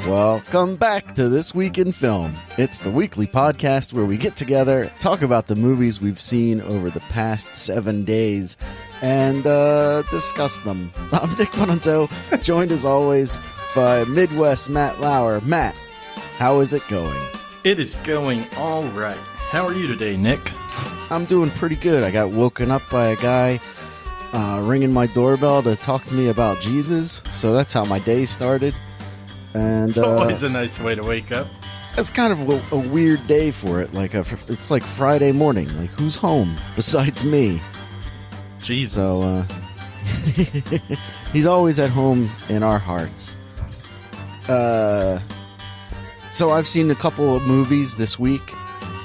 Welcome back to This Week in Film. It's the weekly podcast where we get together, talk about the movies we've seen over the past 7 days, and discuss them. I'm Nick Bonanto, joined as always by Midwest Matt Lauer. Matt, how is it going? It is going all right. How are you today, Nick? I'm doing pretty good. I got woken up by a guy ringing my doorbell to talk to me about Jesus, so that's how my day started. And it's always a nice way to wake up. It's kind of a weird day for it. It's like Friday morning. Like, who's home besides me? Jesus. So he's always at home in our hearts. So I've seen a couple of movies this week.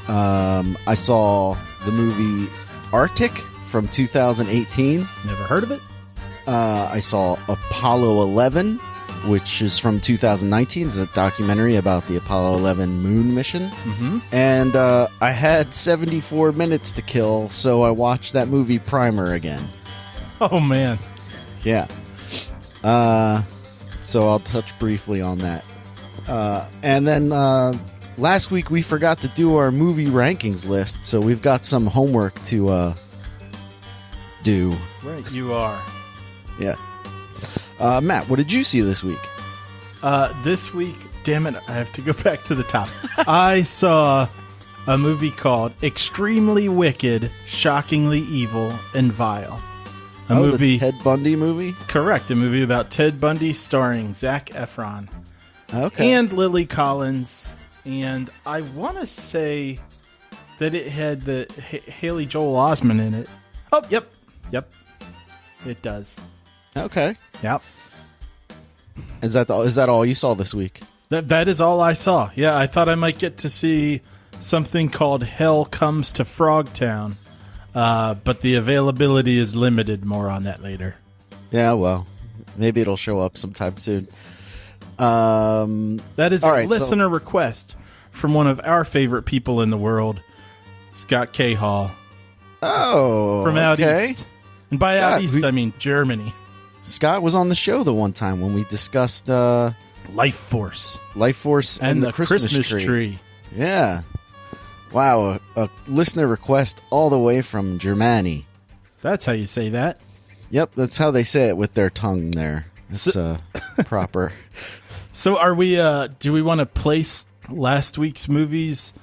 I saw the movie Arctic from 2018. Never heard of it. I saw Apollo 11, which is from 2019. It's a documentary about the Apollo 11 moon mission. Mm-hmm. And I had 74 minutes to kill, so I watched that movie Primer again. Oh, man. Yeah. So I'll touch briefly on that. And then last week we forgot to do our movie rankings list, so we've got some homework to do. Right, you are. Yeah. Matt, what did you see this week? This week, damn it, I have to go back to the top. I saw a movie called Extremely Wicked, Shockingly Evil, and Vile. A movie, the Ted Bundy movie? Correct, a movie about Ted Bundy starring Zac Efron. Okay. And Lily Collins. And I want to say that it had the Haley Joel Osment in it. Oh, yep. It does. Okay. Yep. Is that all you saw this week? That is all I saw. Yeah, I thought I might get to see something called Hell Comes to Frogtown, but the availability is limited. More on that later. Yeah, well, maybe it'll show up sometime soon. That is a listener request from one of our favorite people in the world, Scott K. Hall. Oh, from out okay. east. And by Scott, out east, I mean Germany. Scott was on the show the one time when we discussed Life Force and the Christmas tree. Yeah. Wow, a listener request all the way from Germany. That's how you say that. Yep, that's how they say it with their tongue there. It's proper. So are we do we want to place last week's movies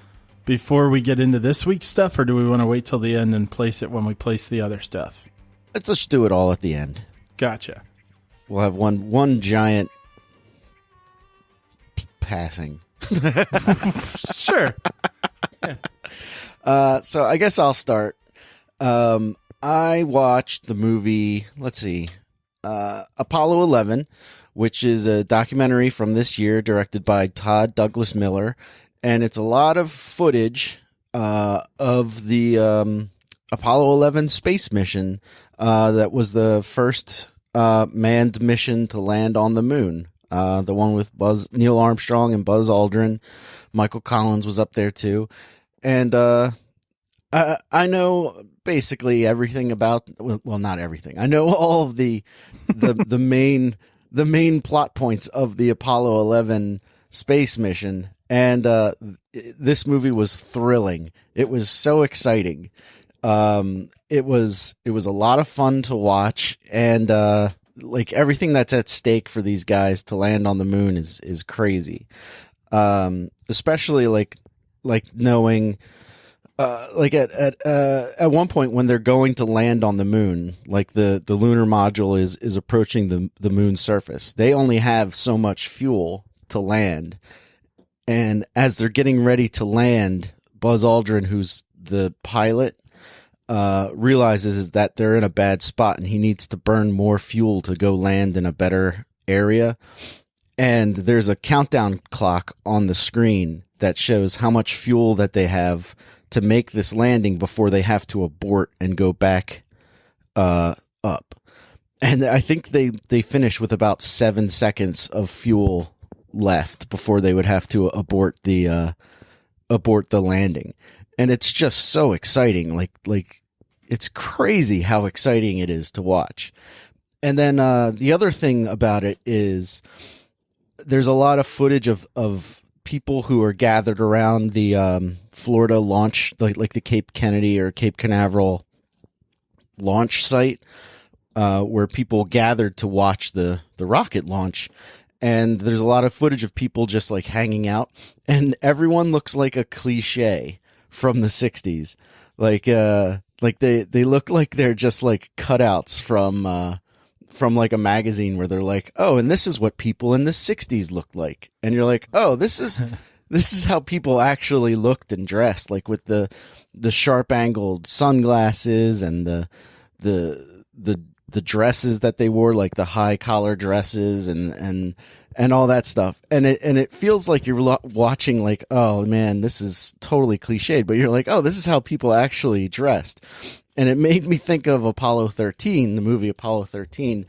before we get into this week's stuff, or do we want to wait till the end and place it when we place the other stuff? Let's just do it all at the end. Gotcha. We'll have one giant passing. Sure. Yeah. So I guess I'll start. I watched the movie, Apollo 11, which is a documentary from this year directed by Todd Douglas Miller. And it's a lot of footage of the Apollo 11 space mission that was the first manned mission to land on the moon. The one with Neil Armstrong and Buzz Aldrin. Michael Collins was up there too. And I know basically everything about, well, not everything. I know all of the main plot points of the Apollo 11 space mission. And this movie was thrilling. It was so exciting. It was a lot of fun to watch, and like everything that's at stake for these guys to land on the moon is crazy. Especially like knowing like at one point when they're going to land on the moon, like the lunar module is approaching the moon's surface. They only have so much fuel to land. And as they're getting ready to land, Buzz Aldrin, who's the pilot, realizes that they're in a bad spot and he needs to burn more fuel to go land in a better area. And there's a countdown clock on the screen that shows how much fuel that they have to make this landing before they have to abort and go back up. And I think they finish with about 7 seconds of fuel left before they would have to abort the landing. And it's just so exciting. Like it's crazy how exciting it is to watch. And then the other thing about it is there's a lot of footage of people who are gathered around the Florida launch, like the Cape Kennedy or Cape Canaveral launch site, where people gathered to watch the rocket launch. And there's a lot of footage of people just like hanging out, and everyone looks like a cliche from the 60s. Like they look like they're just like cutouts from like a magazine where they're like, oh, and this is what people in the 60s looked like. And you're like, oh, this is how people actually looked and dressed, like with the sharp angled sunglasses and the dresses that they wore, like the high collar dresses and all that stuff. And it feels like you're watching like, oh man, this is totally cliched, but you're like, oh, this is how people actually dressed. And it made me think of Apollo 13, the movie Apollo 13.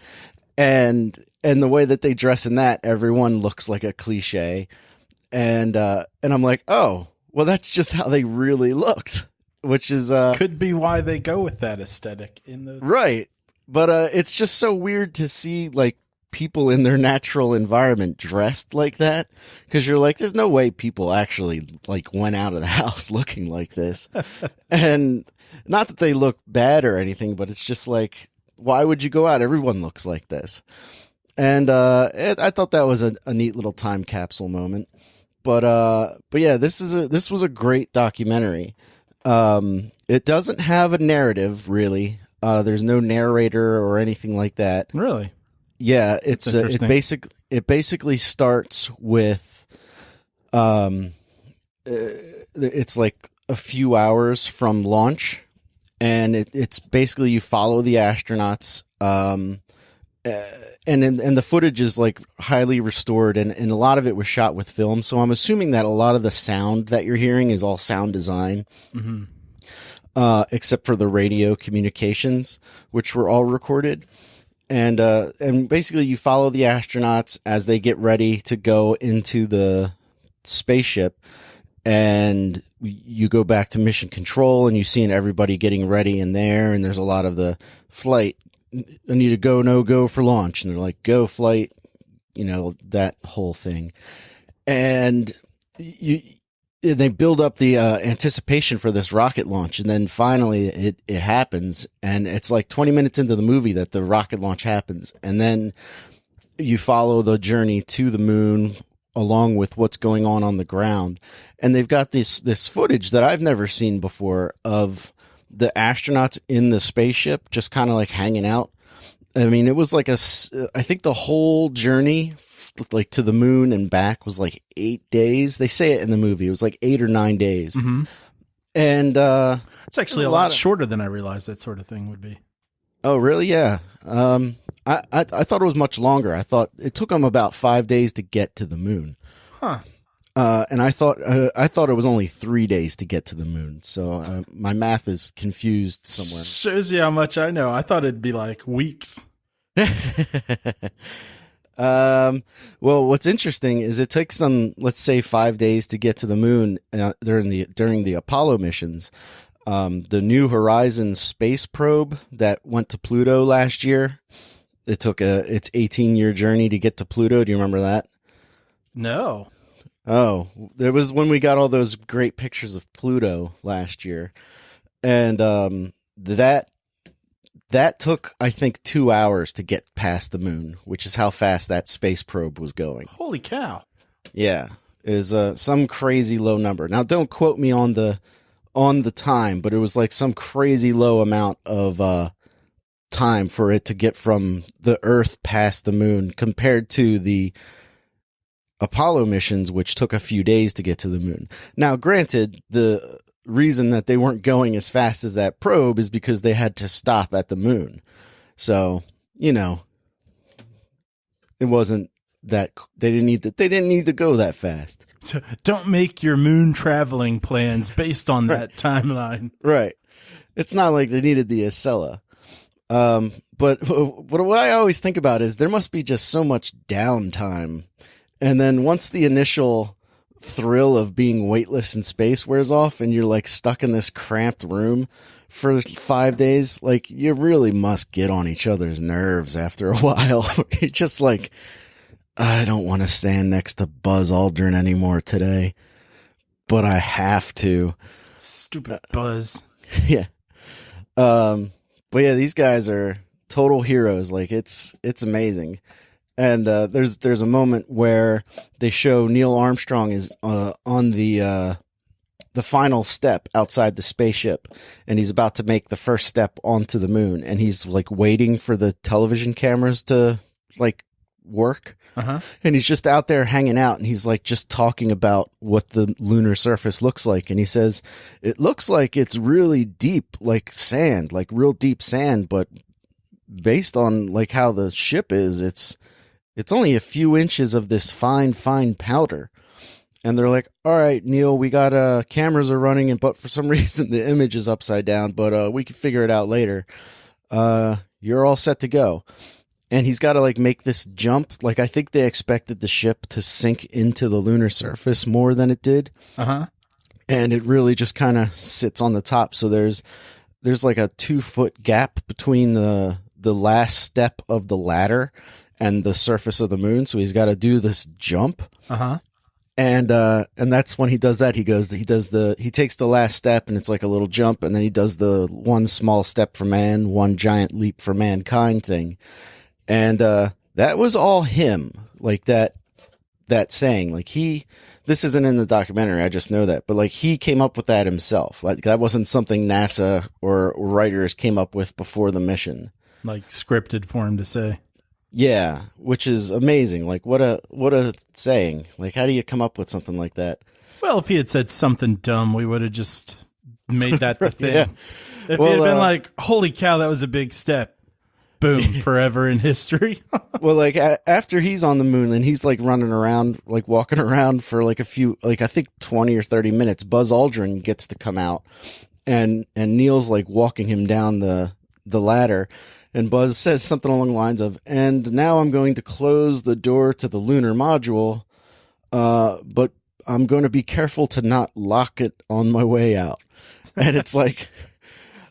And the way that they dress in that, everyone looks like a cliche. And I'm like, oh, well, that's just how they really looked, which is, could be why they go with that aesthetic in the right. But it's just so weird to see like people in their natural environment dressed like that, because you're like, there's no way people actually like went out of the house looking like this. And not that they look bad or anything, but it's just like, why would you go out? Everyone looks like this. And I thought that was a neat little time capsule moment. But yeah, this was a great documentary. It doesn't have a narrative really. There's no narrator or anything like that. Really? Yeah, it basically starts with it's like a few hours from launch, and it's basically you follow the astronauts, and the footage is like highly restored, and a lot of it was shot with film. So I'm assuming that a lot of the sound that you're hearing is all sound design. Mm-hmm. Except for the radio communications, which were all recorded. And basically you follow the astronauts as they get ready to go into the spaceship, and you go back to mission control, and you see everybody getting ready in there. And there's a lot of the flight. I need to go, no go for launch. And they're like, go flight, that whole thing. And they build up the anticipation for this rocket launch, and then finally it happens, and it's like 20 minutes into the movie that the rocket launch happens, and then you follow the journey to the moon along with what's going on the ground. And they've got this footage that I've never seen before of the astronauts in the spaceship just kind of like hanging out. I mean, it was like I think the whole journey like to the moon and back was like 8 days. They say it in the movie. It was like 8 or 9 days. Mm-hmm. And it's actually a lot shorter than I realized that sort of thing would be. Oh, really? Yeah. I thought it was much longer. I thought it took them about 5 days to get to the moon. Huh. And I thought it was only 3 days to get to the moon. So my math is confused somewhere. Shows you how much I know. I thought it'd be like weeks. Well, what's interesting is it takes them, let's say, 5 days to get to the moon during the Apollo missions. The New Horizons space probe that went to Pluto last year, it took its 18-year journey to get to Pluto. Do you remember that? No. Oh, it was when we got all those great pictures of Pluto last year. And that took, I think, 2 hours to get past the moon, which is how fast that space probe was going. Holy cow. Yeah. Is some crazy low number. Now, don't quote me on the time, but it was like some crazy low amount of time for it to get from the Earth past the moon compared to the Apollo missions, which took a few days to get to the moon. Now, granted, the reason that they weren't going as fast as that probe is because they had to stop at the moon. So, it wasn't that they didn't need to go that fast. Don't make your moon traveling plans based on that timeline. Right. It's not like they needed the Acela. But what I always think about is there must be just so much downtime. And then once the initial thrill of being weightless in space wears off and you're like stuck in this cramped room for 5 days, like you really must get on each other's nerves after a while. You're just like, I don't want to stand next to Buzz Aldrin anymore today, but I have to. Stupid Buzz. Yeah. But yeah, these guys are total heroes. Like it's amazing. And there's a moment where they show Neil Armstrong is on the final step outside the spaceship, and he's about to make the first step onto the moon, and he's like waiting for the television cameras to like work. And he's just out there hanging out, and he's like just talking about what the lunar surface looks like, and he says it looks like it's really deep, like sand, like real deep sand, but based on like how the ship is, it's only a few inches of this fine powder. And they're like, all right, Neil, we got cameras are running, but for some reason the image is upside down, but we can figure it out later. You're all set to go. And he's got to like make this jump. Like I think they expected the ship to sink into the lunar surface more than it did. And it really just kind of sits on the top. So there's like a 2-foot gap between the last step of the ladder and the surface of the moon. So he's got to do this jump. And that's when he does that. He takes the last step, and it's like a little jump, and then he does the one small step for man, one giant leap for mankind thing. And that was all him, like that saying. Like this isn't in the documentary, I just know that, but like he came up with that himself. Like that wasn't something NASA or writers came up with before the mission. Like scripted for him to say. Yeah, which is amazing. Like what a saying. Like how do you come up with something like that? Well, if he had said something dumb, we would have just made that the thing. Yeah. If he had been like, holy cow, that was a big step. Boom, forever in history. Well, like after he's on the moon and he's like running around, like walking around for like a few, like I think 20 or 30 minutes, Buzz Aldrin gets to come out, and Neil's like walking him down the ladder. And Buzz says something along the lines of, and now I'm going to close the door to the lunar module, but I'm going to be careful to not lock it on my way out. And it's like,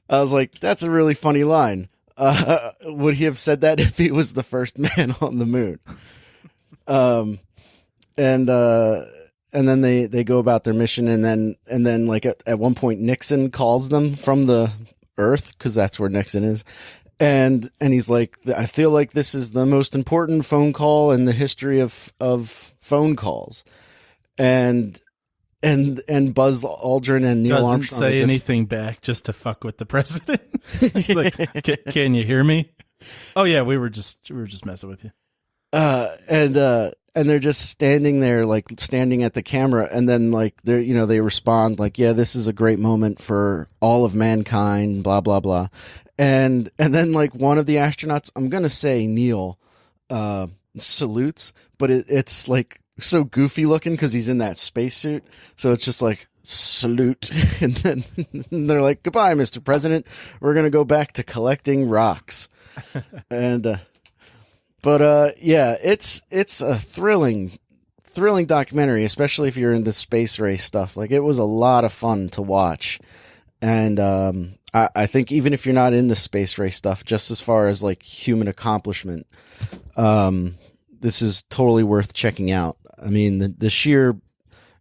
I was like, that's a really funny line. Would he have said that if he was the first man on the moon? And then they go about their mission, and then like at one point Nixon calls them from the Earth, because that's where Nixon is. And he's like, I feel like this is the most important phone call in the history of phone calls. And Buzz Aldrin and Neil Doesn't Armstrong say anything back just to fuck with the president. Like, can you hear me? Oh yeah, we were just messing with you. And they're just standing there, like standing at the camera, and then like they respond like, yeah, this is a great moment for all of mankind, blah blah blah. And then like one of the astronauts, I'm gonna say Neil, salutes, but it's like so goofy looking because he's in that spacesuit, so it's just like salute, and then they're like, goodbye, Mr. President, we're gonna go back to collecting rocks. And yeah, it's a thrilling documentary, especially if you're into space race stuff. Like it was a lot of fun to watch. And I think even if you're not into space race stuff, just as far as like human accomplishment, this is totally worth checking out. I mean, the sheer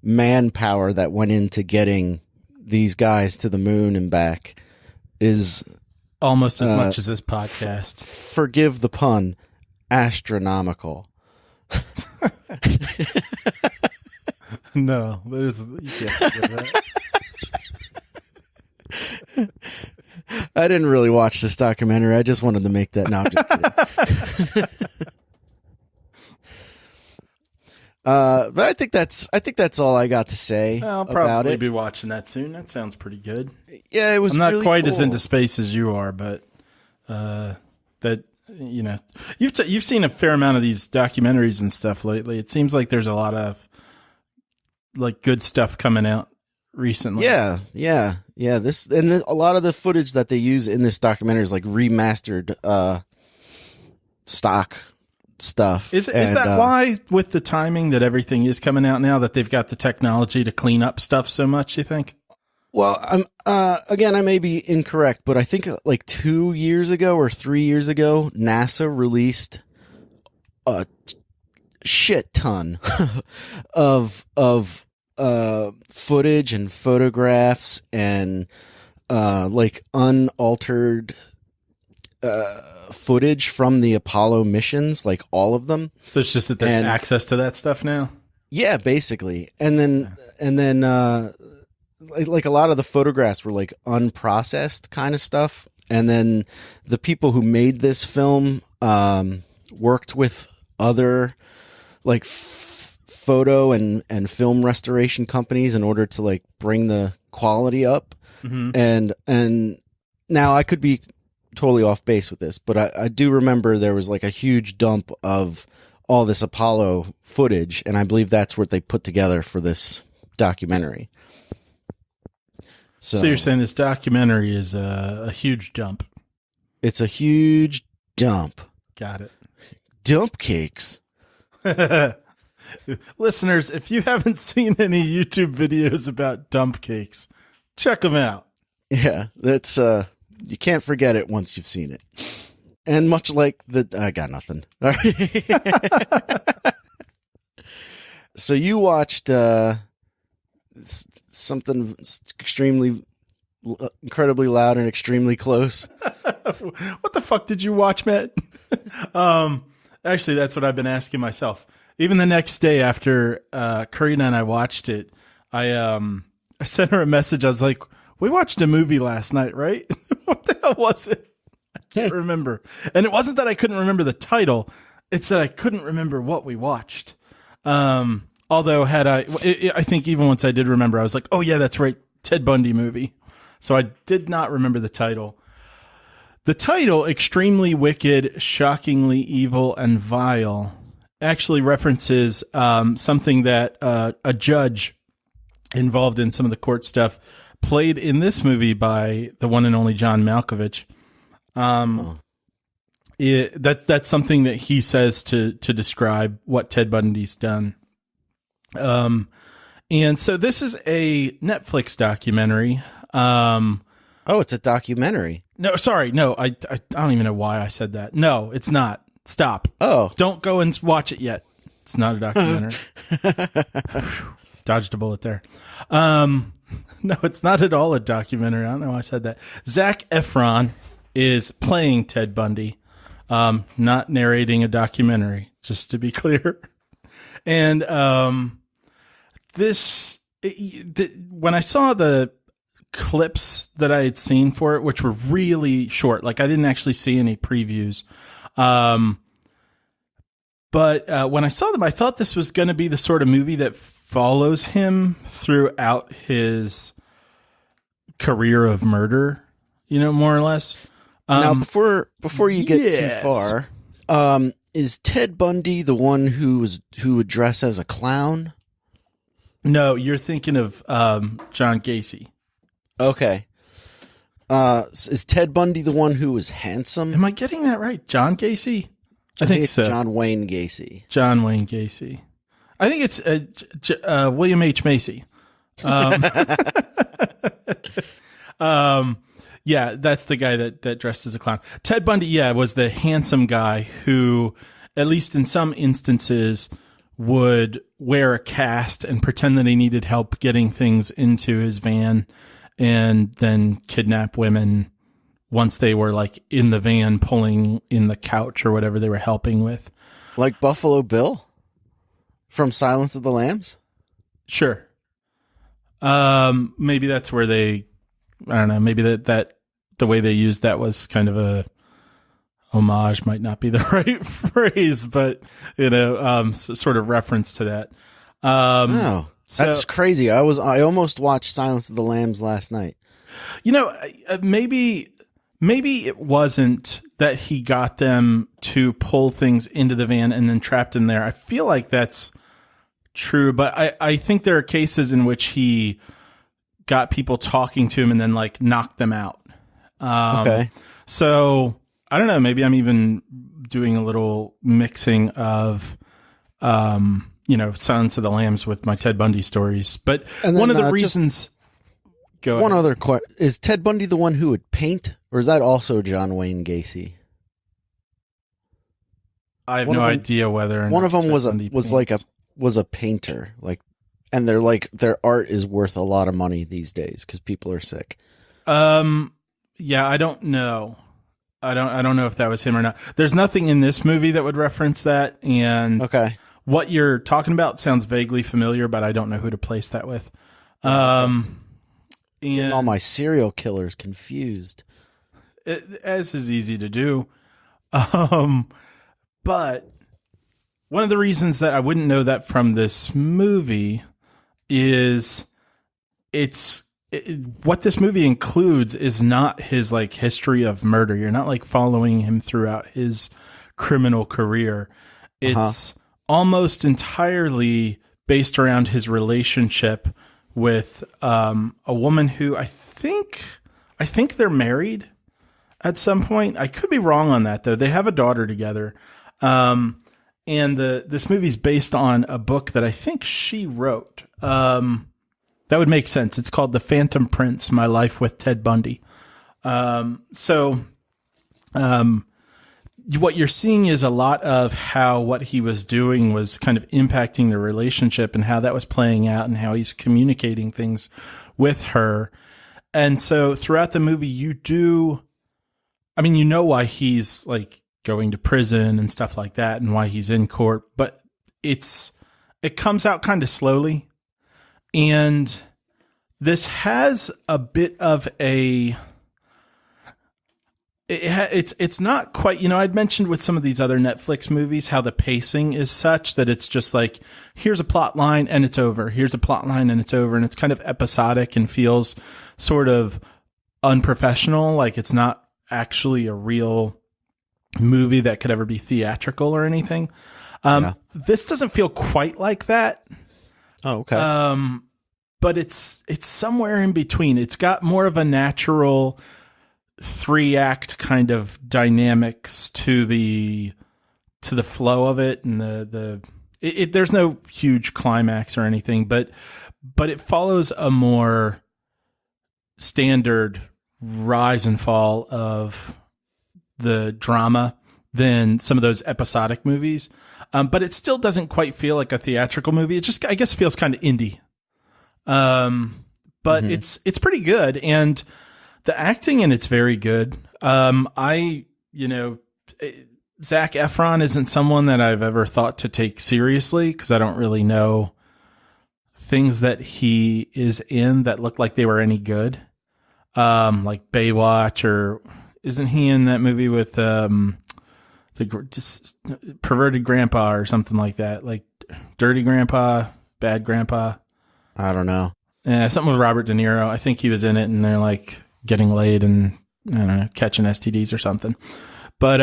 manpower that went into getting these guys to the moon and back is almost as much as this podcast. Forgive the pun, astronomical. No, you can't forgive that. I didn't really watch this documentary. I just wanted to make that. No, I'm just kidding. But I think that's all I got to say I'll about probably it. be watching that soon. That sounds pretty good. Yeah, it was. I'm not really quite cool. as into space as you are, but that you've seen a fair amount of these documentaries and stuff lately. It seems like there's a lot of like good stuff coming out recently. Yeah. This and a lot of the footage that they use in this documentary is like remastered stock stuff. Is that why, with the timing that everything is coming out now, that they've got the technology to clean up stuff so much, you think? Well, again, I may be incorrect, but I think like 2 years ago or 3 years ago, NASA released shit ton of footage and photographs and like unaltered footage from the Apollo missions, like all of them. So it's just that there's access to that stuff now? Yeah, basically. And then like a lot of the photographs were like unprocessed kind of stuff. And then the people who made this film worked with other like photo and film restoration companies in order to like bring the quality up. Mm-hmm. And now I could be totally off base with this, but I do remember there was like a huge dump of all this Apollo footage, and I believe that's what they put together for this documentary. So you're saying this documentary is a huge dump? It's a huge dump. Got it. Dump cakes. Listeners, if you haven't seen any YouTube videos about dump cakes, check them out. Yeah, that's you can't forget it once you've seen it. And much like I got nothing. All right. So you watched something incredibly loud and extremely close. What the fuck did you watch, Matt? Actually, that's what I've been asking myself. Even the next day after Karina and I watched it, I sent her a message. I was like, we watched a movie last night, right? What the hell was it? I can't remember. And it wasn't that I couldn't remember the title. It's that I couldn't remember what we watched. Although I think even once I did remember, I was like, oh yeah, that's right. Ted Bundy movie. So I did not remember the title. The title, Extremely Wicked, Shockingly Evil and Vile, actually references something that a judge involved in some of the court stuff played in this movie by the one and only John Malkovich. That's something that he says to describe what Ted Bundy's done. And so this is a Netflix documentary. Oh, it's a documentary. No, sorry. No, I don't even know why I said that. No, it's not. Stop. Oh. Don't go and watch it yet. It's not a documentary. Dodged a bullet there. No, it's not at all a documentary. I don't know why I said that. Zac Efron is playing Ted Bundy, not narrating a documentary, just to be clear. And when I saw the clips that I had seen for it, which were really short, like I didn't actually see any previews. But when I saw them, I thought this was going to be the sort of movie that follows him throughout his career of murder, more or less. Now, before you get too far, is Ted Bundy the one who would dress as a clown? No, you're thinking of John Gacy. Okay. Is Ted Bundy the one who was handsome? Am I getting that right? John Gacy? I think it's so. John Wayne Gacy. John Wayne Gacy. I think it's William H. Macy. Yeah, that's the guy that dressed as a clown. Ted Bundy, was the handsome guy who, at least in some instances, would wear a cast and pretend that he needed help getting things into his van and then kidnap women once they were like in the van pulling in the couch or whatever they were helping with. Like Buffalo Bill from Silence of the Lambs? Sure. Maybe that's where I don't know, maybe that the way they used that was kind of a homage, might not be the right phrase, but sort of reference to that. That's crazy. I almost watched Silence of the Lambs last night. Maybe it wasn't that he got them to pull things into the van and then trapped them there. I feel like that's true, but I think there are cases in which he got people talking to him and then like knocked them out. Okay. So I don't know. Maybe I'm even doing a little mixing of, Silence of the Lambs with my Ted Bundy stories. But one of the reasons. Go ahead. One other question: is Ted Bundy the one who would paint, or is that also John Wayne Gacy? I have no idea whether or one of not them was a painter, like, and they're like their art is worth a lot of money these days because people are sick. Yeah, I don't know. I don't know if that was him or not. There's nothing in this movie that would reference that, and okay, what you're talking about sounds vaguely familiar, but I don't know who to place that with. Getting all my serial killers confused. As is easy to do. But one of the reasons that I wouldn't know that from this movie is what this movie includes is not his like history of murder. You're not like following him throughout his criminal career. It's almost entirely based around his relationship with a woman who I think they're married at some point. I could be wrong on that though. They have a daughter together. And this movie's based on a book that I think she wrote. That would make sense. It's called The Phantom Prince: My Life with Ted Bundy. What you're seeing is a lot of how what he was doing was kind of impacting the relationship and how that was playing out and how he's communicating things with her. And so throughout the movie, you know why he's like going to prison and stuff like that and why he's in court, but it comes out kind of slowly. And this has a bit of it's not quite, I'd mentioned with some of these other Netflix movies how the pacing is such that it's just like, here's a plot line and it's over. Here's a plot line and it's over. And it's kind of episodic and feels sort of unprofessional. Like it's not actually a real movie that could ever be theatrical or anything. This doesn't feel quite like that. Oh, okay. But it's somewhere in between. It's got more of a natural 3-act kind of dynamics to the flow of it, and there's no huge climax or anything, but it follows a more standard rise and fall of the drama than some of those episodic movies. But it still doesn't quite feel like a theatrical movie. It just, I guess, feels kind of indie. But it's pretty good, and the acting in it's very good. Zac Efron isn't someone that I've ever thought to take seriously because I don't really know things that he is in that look like they were any good. Like Baywatch, or isn't he in that movie with just Perverted Grandpa or something like that? Like Dirty Grandpa, Bad Grandpa. I don't know. Yeah, something with Robert De Niro. I think he was in it, and they're like getting laid and I don't know, catching STDs or something. But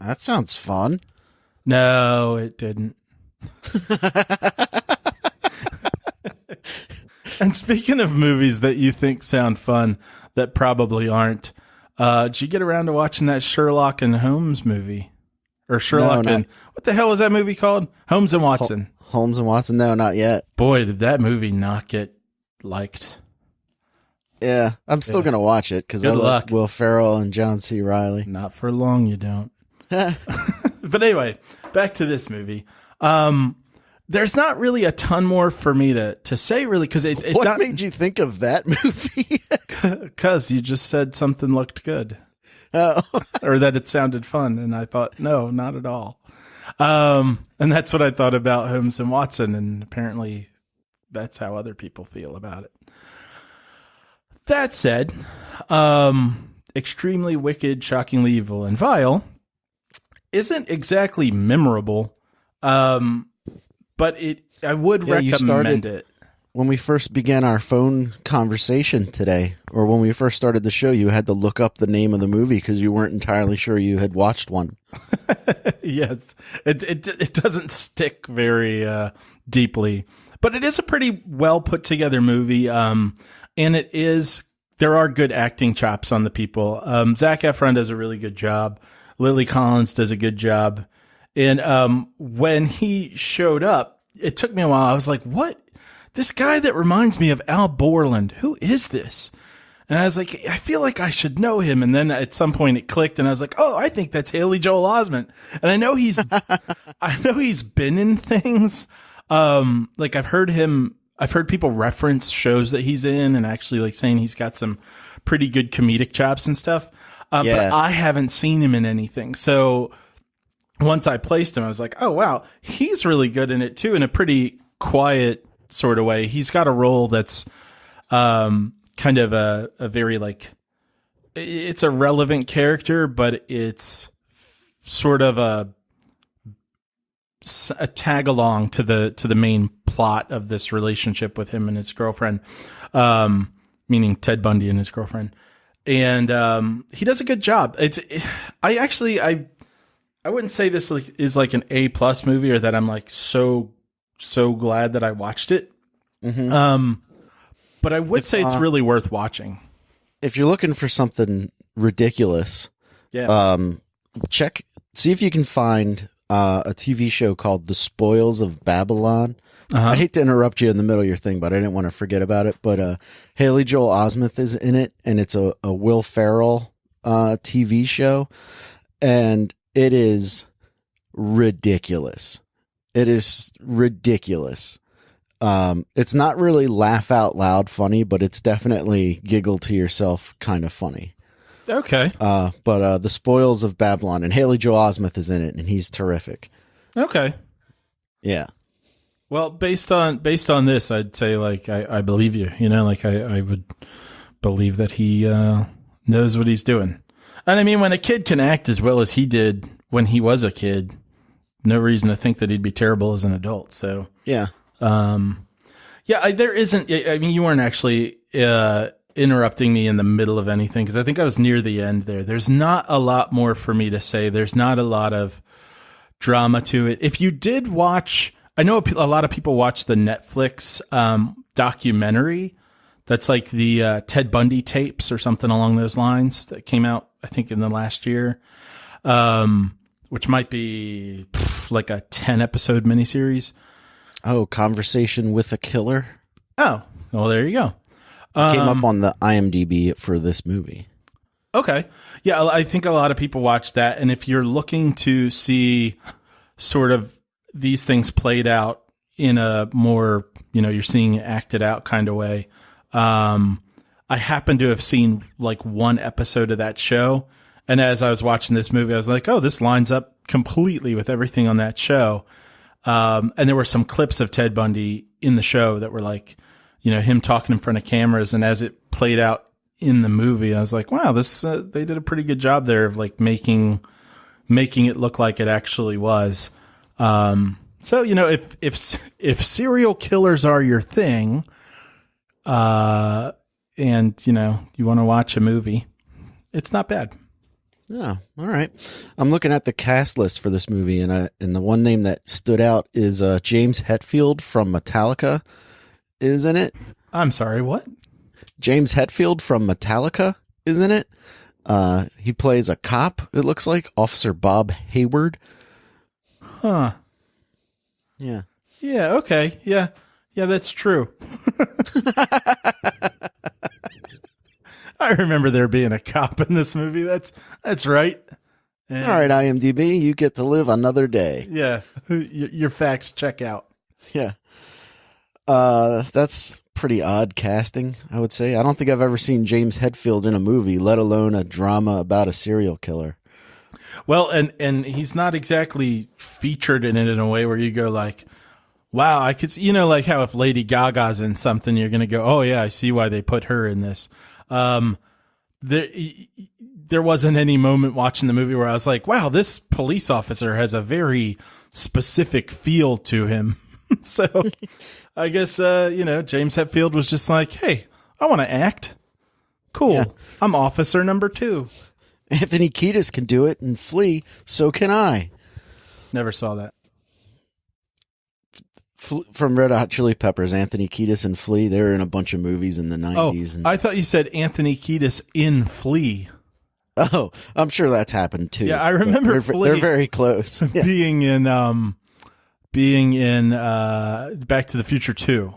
that sounds fun. No, it didn't. And speaking of movies that you think sound fun that probably aren't, did you get around to watching that Sherlock and Holmes movie? Or Sherlock and what the hell was that movie called? Holmes and Watson. Holmes and Watson? No, not yet. Boy, did that movie not get liked. Yeah, I'm still going to watch it because I love Will Ferrell and John C. Reilly. Not for long, you don't. But anyway, back to this movie. There's not really a ton more for me to say, really, because What made you think of that movie? Because you just said something looked good. Oh. Or that it sounded fun, and I thought, no, not at all. And that's what I thought about Holmes and Watson, and apparently that's how other people feel about it. That said, Extremely Wicked, Shockingly Evil, and Vile isn't exactly memorable, but I would recommend it. When we first began our phone conversation today, or when we first started the show, you had to look up the name of the movie because you weren't entirely sure you had watched one. Yes, it doesn't stick very deeply, but it is a pretty well put together movie. And there are good acting chops on the people. Zac Efron does a really good job. Lily Collins does a good job. And when he showed up, it took me a while. I was like, what? This guy that reminds me of Al Borland, who is this? And I was like, I feel like I should know him. And then at some point it clicked and I was like, oh, I think that's Haley Joel Osment. And I know he's been in things. Like I've heard people reference shows that he's in and actually like saying he's got some pretty good comedic chops and stuff. But I haven't seen him in anything. So once I placed him, I was like, oh, wow, he's really good in it too, in a pretty quiet sort of way. He's got a role that's, kind of a very like, it's a relevant character, but it's sort of a tag along to the main plot of this relationship with him and his girlfriend, meaning Ted Bundy and his girlfriend. And he does a good job. I wouldn't say this is like an A+ movie or that I'm like so glad that I watched it. Mm-hmm. But I would say it's really worth watching. If you're looking for something ridiculous, see if you can find a TV show called The Spoils of Babylon. I hate to interrupt you in the middle of your thing, but I didn't want to forget about it. But Haley Joel Osment is in it, and it's a Will Ferrell TV show, and it is ridiculous. It is ridiculous. It's not really laugh out loud funny, but it's definitely giggle to yourself kind of funny. Okay. But The Spoils of Babylon, and Haley Joel Osment is in it, and he's terrific. Okay. Yeah. Well, based on this, I'd say like I believe you. You know, like I would believe that he knows what he's doing. And I mean, when a kid can act as well as he did when he was a kid, no reason to think that he'd be terrible as an adult. So yeah. There isn't. I mean, you weren't actually interrupting me in the middle of anything because I think I was near the end there. There's not a lot more for me to say. There's not a lot of drama to it. If you did watch, I know a lot of people watch the Netflix documentary that's like the Ted Bundy tapes or something along those lines that came out, I think, in the last year, which might be like a 10-episode miniseries. Oh, Conversation with a Killer? Oh, well, there you go. Came up on the IMDb for this movie. Okay. Yeah, I think a lot of people watch that. And if you're looking to see sort of these things played out in a more, you're seeing it acted out kind of way, I happen to have seen like one episode of that show. And as I was watching this movie, I was like, oh, this lines up completely with everything on that show. And there were some clips of Ted Bundy in the show that were like, him talking in front of cameras. And as it played out in the movie, I was like, wow, this, they did a pretty good job there of like making it look like it actually was. So, if serial killers are your thing, and you want to watch a movie, it's not bad. Yeah, all right. I'm looking at the cast list for this movie, and the one name that stood out is James Hetfield from Metallica is in it. I'm sorry, what? James Hetfield from Metallica is in it. He plays a cop, it looks like, Officer Bob Hayward. Huh. Yeah. Yeah, okay. Yeah, that's true. I remember there being a cop in this movie. That's right. And all right, IMDb, you get to live another day. Yeah, your facts check out. Yeah. That's pretty odd casting, I would say. I don't think I've ever seen James Hetfield in a movie, let alone a drama about a serial killer. Well, and he's not exactly featured in it in a way where you go like, wow, I could see, like how if Lady Gaga's in something, you're going to go, oh yeah, I see why they put her in this. There wasn't any moment watching the movie where I was like, wow, this police officer has a very specific feel to him. So I guess, James Hetfield was just like, hey, I want to act. Cool. Yeah. I'm officer number 2. Anthony Kiedis can do it and flee. So can I. Never saw that. From Red Hot Chili Peppers, Anthony Kiedis and Flea. They were in a bunch of movies in the 90s. Oh, I thought you said Anthony Kiedis in Flea. Oh, I'm sure that's happened too. Yeah, I remember they're very close. Yeah. being in Back to the Future 2.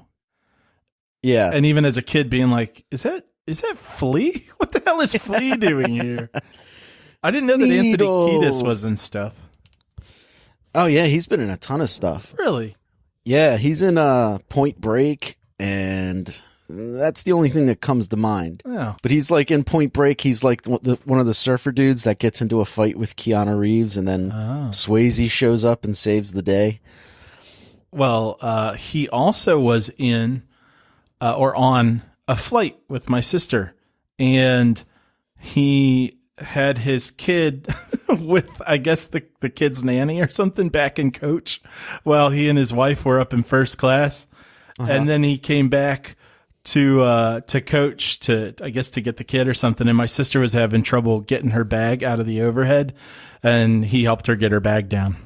Yeah. And even as a kid being like, is that Is that Flea? What the hell is Flea doing here? I didn't know that Anthony Kiedis was in stuff. Oh, yeah, he's been in a ton of stuff. Really? Yeah, he's in Point Break, and that's the only thing that comes to mind. Oh. But he's like in Point Break, he's like one of the surfer dudes that gets into a fight with Keanu Reeves, and then Swayze shows up and saves the day. Well, he also was in or on a flight with my sister, and he had his kid with, I guess, the kid's nanny or something back in coach while he and his wife were up in first class. And then he came back to coach to, I guess, to get the kid or something. And my sister was having trouble getting her bag out of the overhead, and he helped her get her bag down.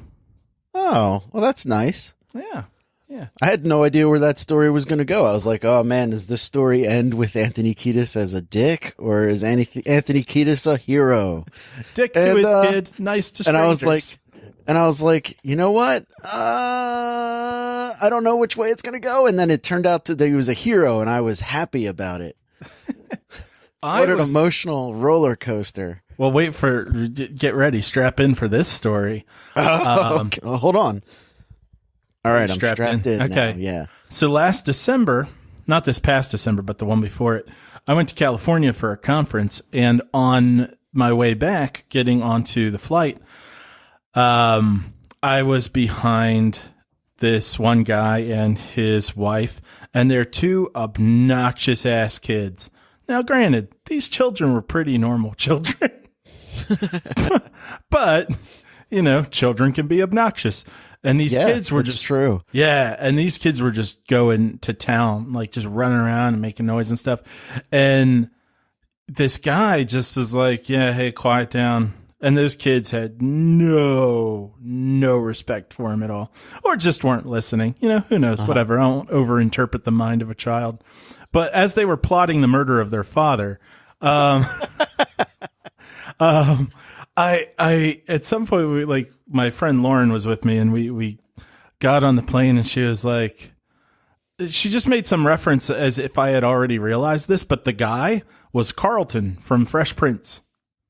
Oh, well, that's nice. Yeah. Yeah. I had no idea where that story was going to go. I was like, oh, man, does this story end with Anthony Kiedis as a dick, or is Anthony Kiedis a hero? Dick to his kid, nice to strangers. And I was like, you know what? I don't know which way it's going to go. And then it turned out that he was a hero, and I was happy about it. What an emotional roller coaster. Well, get ready, strap in for this story. Okay. Hold on. All right, I'm strapped in okay. now, yeah. So last December, not this past December, but the one before it, I went to California for a conference, and on my way back, getting onto the flight, I was behind this one guy and his wife, and they're two obnoxious ass kids. Now, granted, these children were pretty normal children, but children can be obnoxious. And these kids were just true. Yeah. And these kids were just going to town, like just running around and making noise and stuff. And this guy just was like, yeah, hey, quiet down. And those kids had no respect for him at all, or just weren't listening. Who knows? Whatever. I won't overinterpret the mind of a child. But as they were plotting the murder of their father, I at some point my friend Lauren was with me, and we got on the plane, and she was like, she just made some reference as if I had already realized this, but the guy was Carlton from Fresh Prince.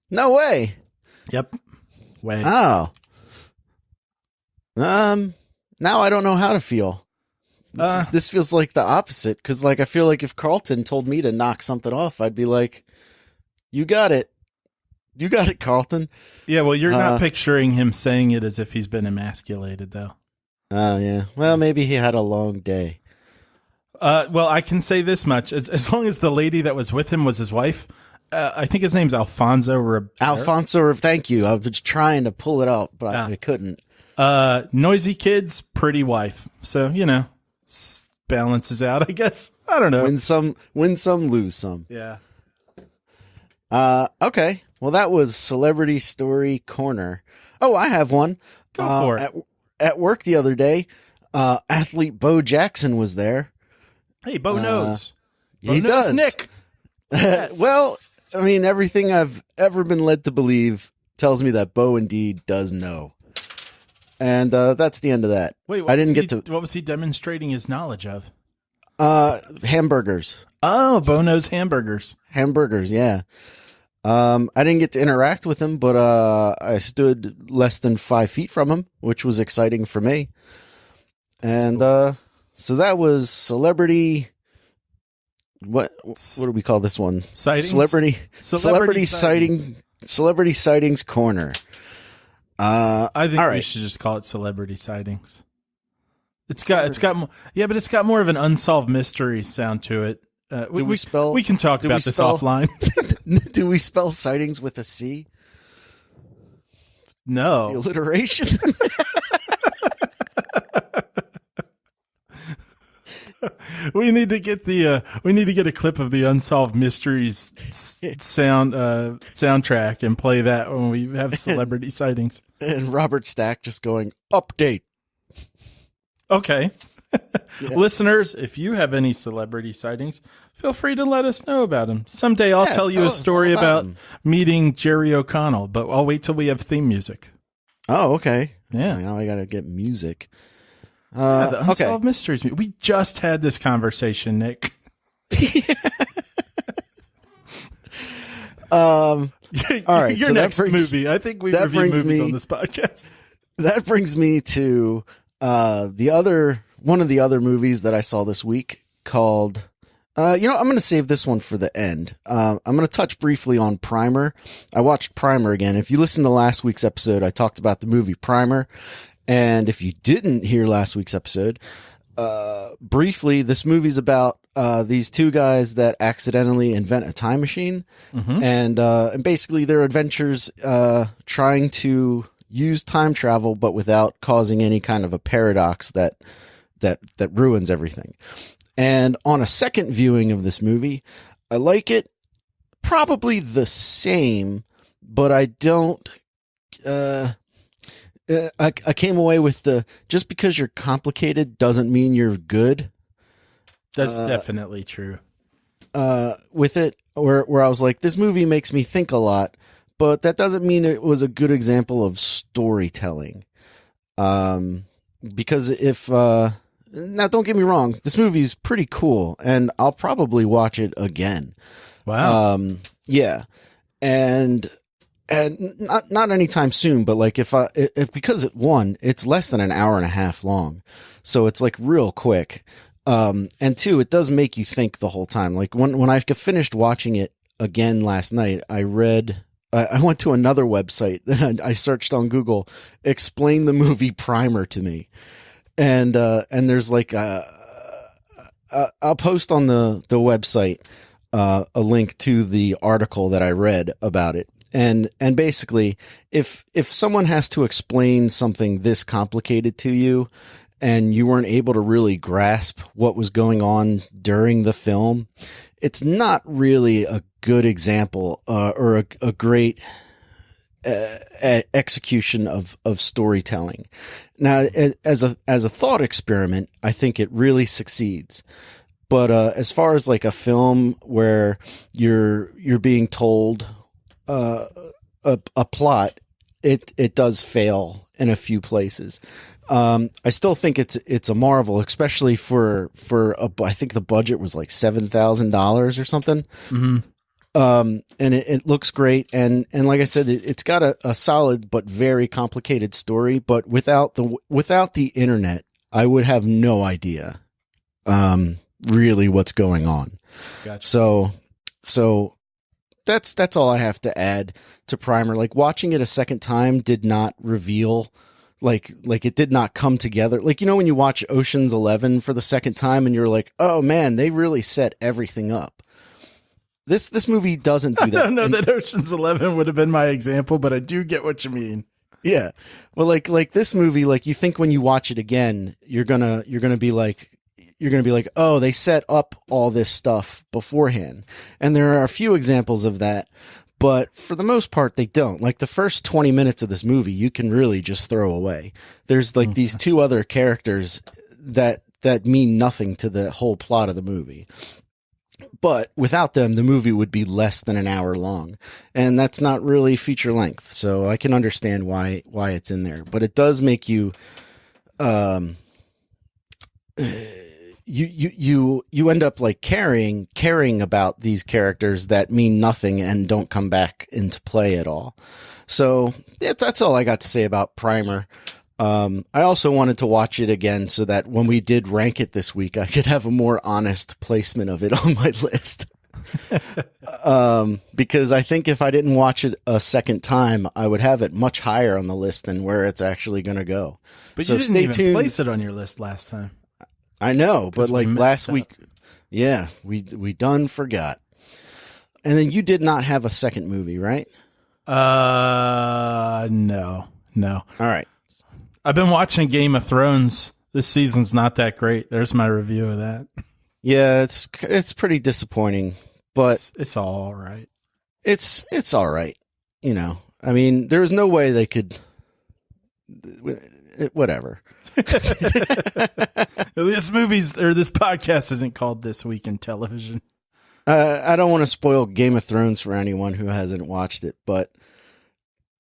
No way. Yep. Way. Oh. Now I don't know how to feel. This feels like the opposite, because I feel like if Carlton told me to knock something off, I'd be like, you got it. You got it, Carlton. Yeah, well, you're not picturing him saying it as if he's been emasculated, though. Oh, yeah. Well, maybe he had a long day. Well, I can say this much. As long as the lady that was with him was his wife, I think his name's Alfonso. Thank you. I was trying to pull it out, but I couldn't. Noisy kids, pretty wife. So, balances out, I guess. I don't know. Win some, lose some. Yeah. Okay. Well, that was Celebrity Story Corner. Oh, I have one. Go for it. At work the other day, athlete Bo Jackson was there. Hey, Bo knows. He does. Nick. Well, I mean, everything I've ever been led to believe tells me that Bo indeed does know. And that's the end of that. Wait, what was he demonstrating his knowledge of? Hamburgers. Oh, Bo knows hamburgers. Hamburgers, yeah. I didn't get to interact with him, but I stood less than 5 feet from him, which was exciting for me. And cool. So that was celebrity. What do we call this one? Sightings? Celebrity sightings corner. I think we should just call it celebrity sightings. It's got more of an unsolved mystery sound to it. We can talk about this offline. Do we spell sightings with a C? No. The alliteration. We need to get a clip of the Unsolved Mysteries soundtrack and play that when we have celebrity sightings. And Robert Stack just going, update. Okay. Yeah. Listeners, if you have any celebrity sightings, feel free to let us know about them. Someday I'll tell you a story about meeting Jerry O'Connell, but I'll wait till we have theme music. Oh, okay. Yeah. Now I got to get music. The Unsolved Mysteries. We just had this conversation, Nick. All right. Your so next that brings, movie. I think we review movies on this podcast. That brings me to one of the other movies that I saw this week called, I'm going to save this one for the end. I'm going to touch briefly on Primer. I watched Primer again. If you listened to last week's episode, I talked about the movie Primer. And if you didn't hear last week's episode, briefly, this movie's about these two guys that accidentally invent a time machine, and basically their adventures trying to use time travel, but without causing any kind of a paradox that ruins everything. And on a second viewing of this movie, I like it probably the same, but I don't. I came away with just because you're complicated doesn't mean you're good. That's definitely true. With it, where I was like, this movie makes me think a lot, but that doesn't mean it was a good example of storytelling. Because now don't get me wrong, this movie is pretty cool, and I'll probably watch it again. Wow. Yeah, and not anytime soon, but like if because it's less than an hour and a half long, so it's like real quick. And two, it does make you think the whole time. Like when I finished watching it again last night, I went to another website and I searched on Google, explain the movie Primer to me. And there's like, I'll post on the website, a link to the article that I read about it. And basically, if someone has to explain something this complicated to you and you weren't able to really grasp what was going on during the film, it's not really a good example or a great execution of storytelling. Now, as a thought experiment, I think it really succeeds. But as far as like a film where you're being told a plot, it does fail in a few places. I still think it's a marvel, especially for I think the budget was like $7,000 or something. Mm-hmm. And it looks great. And like I said, it's got a solid but very complicated story, but without the internet, I would have no idea, really what's going on. Gotcha. So that's all I have to add to Primer. Like watching it a second time did not reveal, like it did not come together. Like, when you watch Ocean's 11 for the second time and you're like, oh man, they really set everything up. This movie doesn't do that. I don't know that Ocean's 11 would have been my example, but I do get what you mean. Yeah. Well, like this movie, like you think when you watch it again, you're gonna be like, oh, they set up all this stuff beforehand. And there are a few examples of that, but for the most part, they don't. Like the first 20 minutes of this movie, you can really just throw away. There's like these two other characters that mean nothing to the whole plot of the movie. But without them, the movie would be less than an hour long. And that's not really feature length. So I can understand why it's in there. But it does make you, you end up like caring about these characters that mean nothing and don't come back into play at all. So that's all I got to say about Primer. I also wanted to watch it again so that when we did rank it this week, I could have a more honest placement of it on my list. Because I think if I didn't watch it a second time, I would have it much higher on the list than where it's actually going to go. But so you didn't stay even tuned. place it on your list last time. I know, but like last up. week, yeah, we done forgot. And then you did not have a second movie, right? No. All right. I've been watching Game of Thrones. This season's not that great. There's my review of that. Yeah, it's pretty disappointing, but it's all right. It's all right. I mean, there's no way they could. Whatever. This podcast isn't called This Week in Television. I don't want to spoil Game of Thrones for anyone who hasn't watched it, but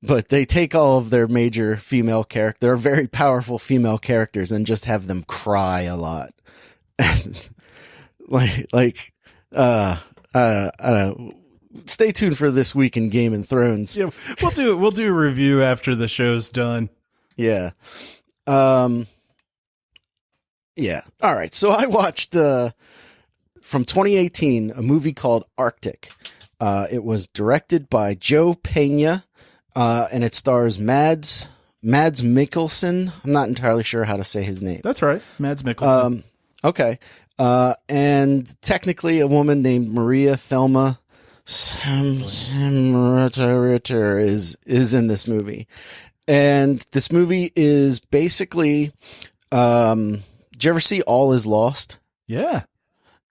they take all of their major female characters, they're very powerful female characters, and just have them cry a lot. I don't know. stay tuned for This Week in Game and Thrones. Yeah, we'll do a review after the show's done. Yeah. Yeah. All right. So I watched from 2018 a movie called Arctic. It was directed by Joe Pena, and it stars Mads Mikkelsen. I'm not entirely sure how to say his name. That's right, Mads Mikkelsen. Okay. And technically a woman named Maria Thelma Ritter is in this movie. And this movie is basically, did you ever see All Is Lost? Yeah.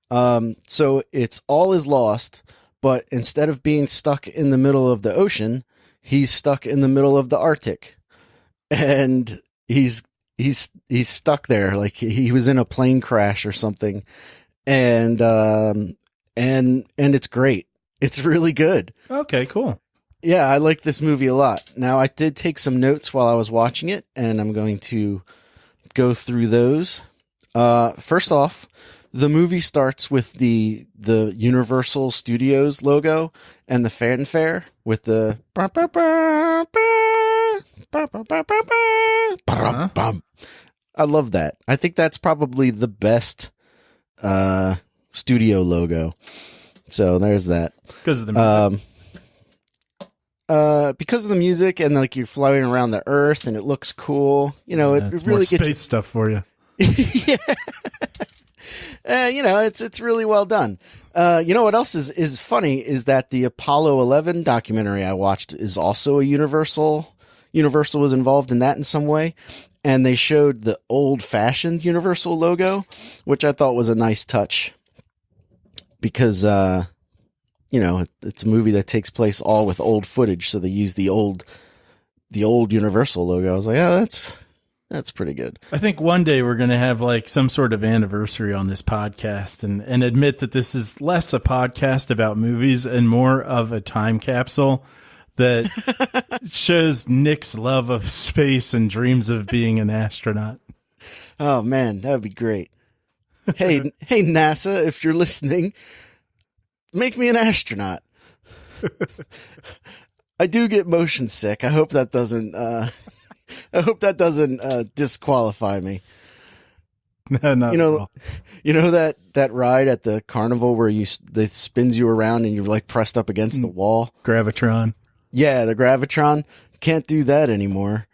So it's All Is Lost, but instead of being stuck in the middle of the ocean, he's stuck in the middle of the Arctic. And he's stuck there, like he was in a plane crash or something, and it's great. It's really good. Okay, cool. Yeah, I like this movie a lot. Now, I did take some notes while I was watching it, and I'm going to go through those. First off, the movie starts with the Universal Studios logo and the fanfare with the I love that. I think that's probably the best studio logo. So there's that. Because of the music. Because of the music and like you're flying around the Earth and it looks cool. You know, it it's really more gets space stuff for you. Yeah. You know, it's really well done. You know what else is funny is that the Apollo 11 documentary I watched is also a Universal. Universal was involved in that in some way, and they showed the old-fashioned Universal logo, which I thought was a nice touch because, you know, it's a movie that takes place all with old footage, so they use the old Universal logo. I was like, oh, that's pretty good. I think one day we're going to have like some sort of anniversary on this podcast and admit that this is less a podcast about movies and more of a time capsule that shows Nick's love of space and dreams of being an astronaut. Oh man, that'd be great. Hey NASA, if you're listening, make me an astronaut. I do get motion sick. I hope that doesn't disqualify me. No, not at all. You know that ride at the carnival where they spins you around and you're like pressed up against the wall? Gravitron. Yeah, the Gravitron. Can't do that anymore.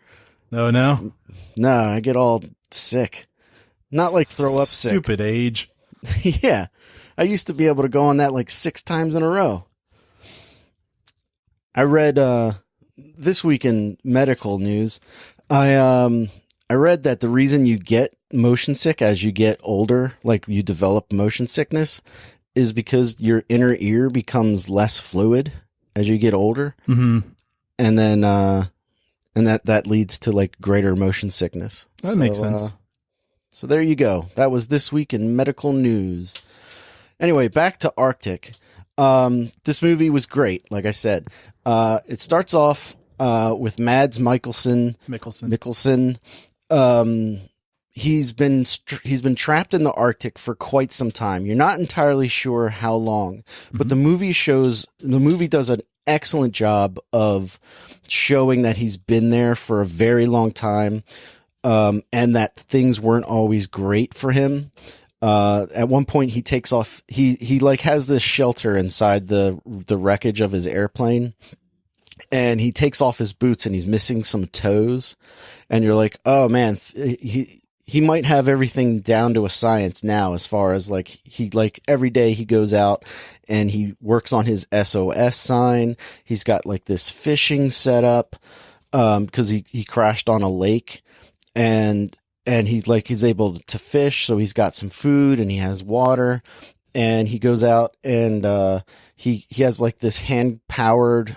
Oh, no? No, I get all sick. Not like throw up sick. Stupid age. Yeah. I used to be able to go on that like 6 times in a row. I read this week in medical news, I read that the reason you get motion sick as you get older, like you develop motion sickness, is because your inner ear becomes less fluid as you get older. Mm-hmm. And then and that leads to like greater motion sickness. That makes sense. So there you go. That was this week in medical news. Anyway, back to Arctic. This movie was great, like I said. It starts off with Mads Mikkelsen. He's been trapped in the Arctic for quite some time. You're not entirely sure how long, but the movie does an excellent job of showing that he's been there for a very long time, and that things weren't always great for him. At one point he takes off, he like has this shelter inside the wreckage of his airplane, and he takes off his boots and he's missing some toes, and you're like, oh man, he might have everything down to a science now, as far as like every day he goes out and he works on his SOS sign. He's got like this fishing setup, because he crashed on a lake, and he's able to fish, so he's got some food and he has water, and he goes out and he has like this hand powered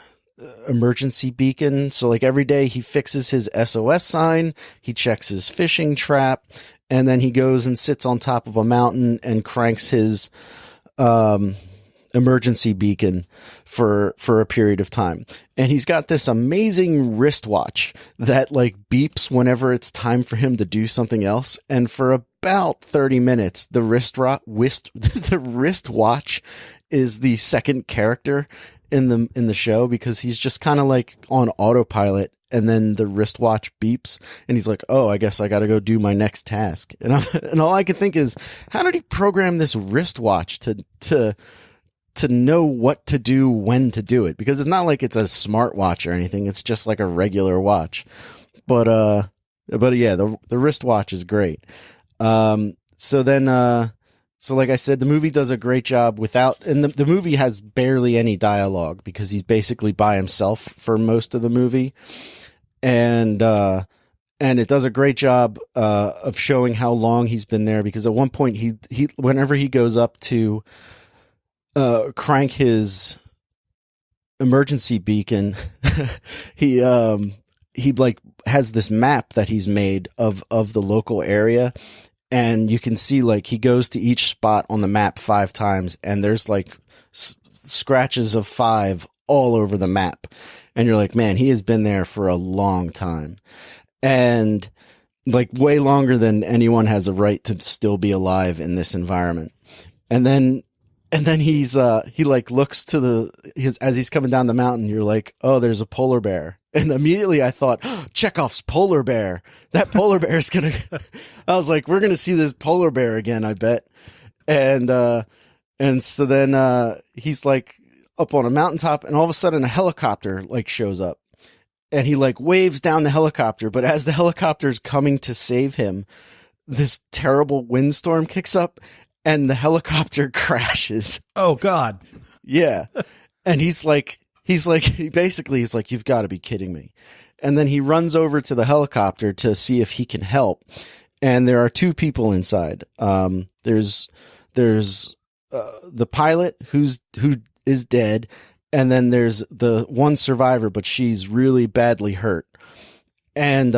emergency beacon. So like every day he fixes his SOS sign, he checks his fishing trap, and then he goes and sits on top of a mountain and cranks his emergency beacon for a period of time. And he's got this amazing wristwatch that like beeps whenever it's time for him to do something else. And for about 30 minutes, the wristwatch is the second character in the show, because he's just kind of like on autopilot, and then the wristwatch beeps and he's like, oh, I guess I got to go do my next task. And all I can think is, how did he program this wristwatch to know what to do, when to do it? Because it's not like it's a smartwatch or anything. It's just like a regular watch. But yeah, the wristwatch is great. So like I said, the movie does a great job and the movie has barely any dialogue because he's basically by himself for most of the movie. And it does a great job of showing how long he's been there, because at one point he whenever he goes up to crank his emergency beacon, he like has this map that he's made of the local area. And you can see, like, he goes to each spot on the map 5 times, and there's like scratches of 5 all over the map. And you're like, man, he has been there for a long time, and like way longer than anyone has a right to still be alive in this environment. And then he like looks to as he's coming down the mountain, you're like, oh, there's a polar bear. And immediately I thought, oh, Chekhov's polar bear. That polar bear is going to, I was like, we're going to see this polar bear again, I bet. And so then he's like up on a mountaintop, and all of a sudden a helicopter like shows up, and he like waves down the helicopter. But as the helicopter's coming to save him, this terrible windstorm kicks up, and the helicopter crashes. Oh God. Yeah. And he's like, he's like, you've got to be kidding me. And then he runs over to the helicopter to see if he can help. And there are 2 people inside. There's the pilot who is dead. And then there's the one survivor, but she's really badly hurt. And,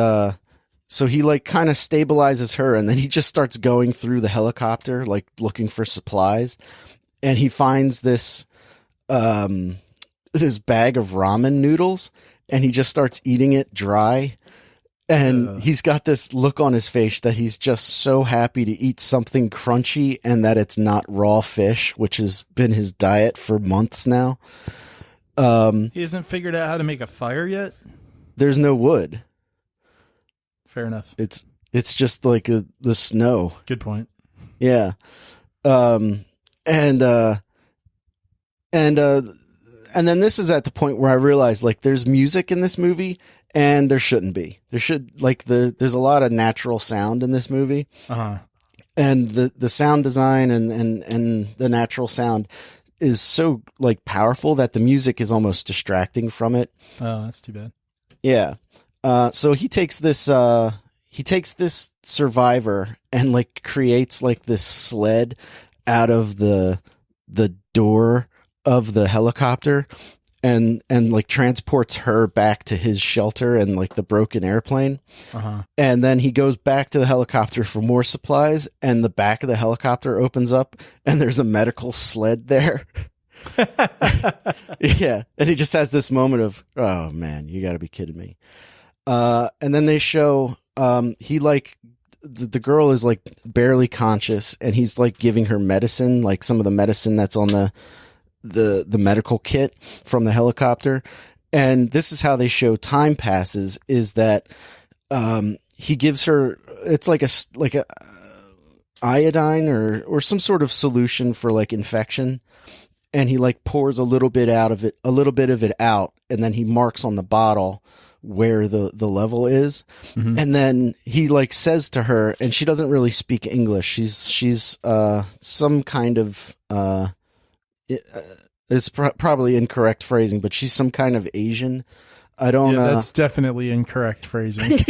so he like kind of stabilizes her, and then he just starts going through the helicopter, like looking for supplies. And he finds this bag of ramen noodles, and he just starts eating it dry. And he's got this look on his face that he's just so happy to eat something crunchy, and that it's not raw fish, which has been his diet for months now. He hasn't figured out how to make a fire yet? There's no wood. Fair enough. It's just like the snow. Good point. Yeah. And then this is at the point where I realized, like, there's music in this movie, and there shouldn't be. There's a lot of natural sound in this movie. Uh-huh. And the sound design and the natural sound is so like powerful that the music is almost distracting from it. Oh, that's too bad. Yeah. So he takes this survivor and like creates like this sled out of the door of the helicopter, and like transports her back to his shelter and like the broken airplane. Uh-huh. And then he goes back to the helicopter for more supplies, and the back of the helicopter opens up, and there's a medical sled there. Yeah. And he just has this moment of, oh man, you gotta be kidding me. And then they show, he like, the girl is like barely conscious, and he's like giving her medicine, like some of the medicine that's on the medical kit from the helicopter. And this is how they show time passes, is that, he gives her, it's like a iodine or some sort of solution for like infection. And he like pours a little bit of it out, and then he marks on the bottle where the level is. Mm-hmm. And then he like says to her, and she doesn't really speak English. She's some kind of, it's probably incorrect phrasing, but she's some kind of Asian. I don't know. Yeah, that's definitely incorrect phrasing.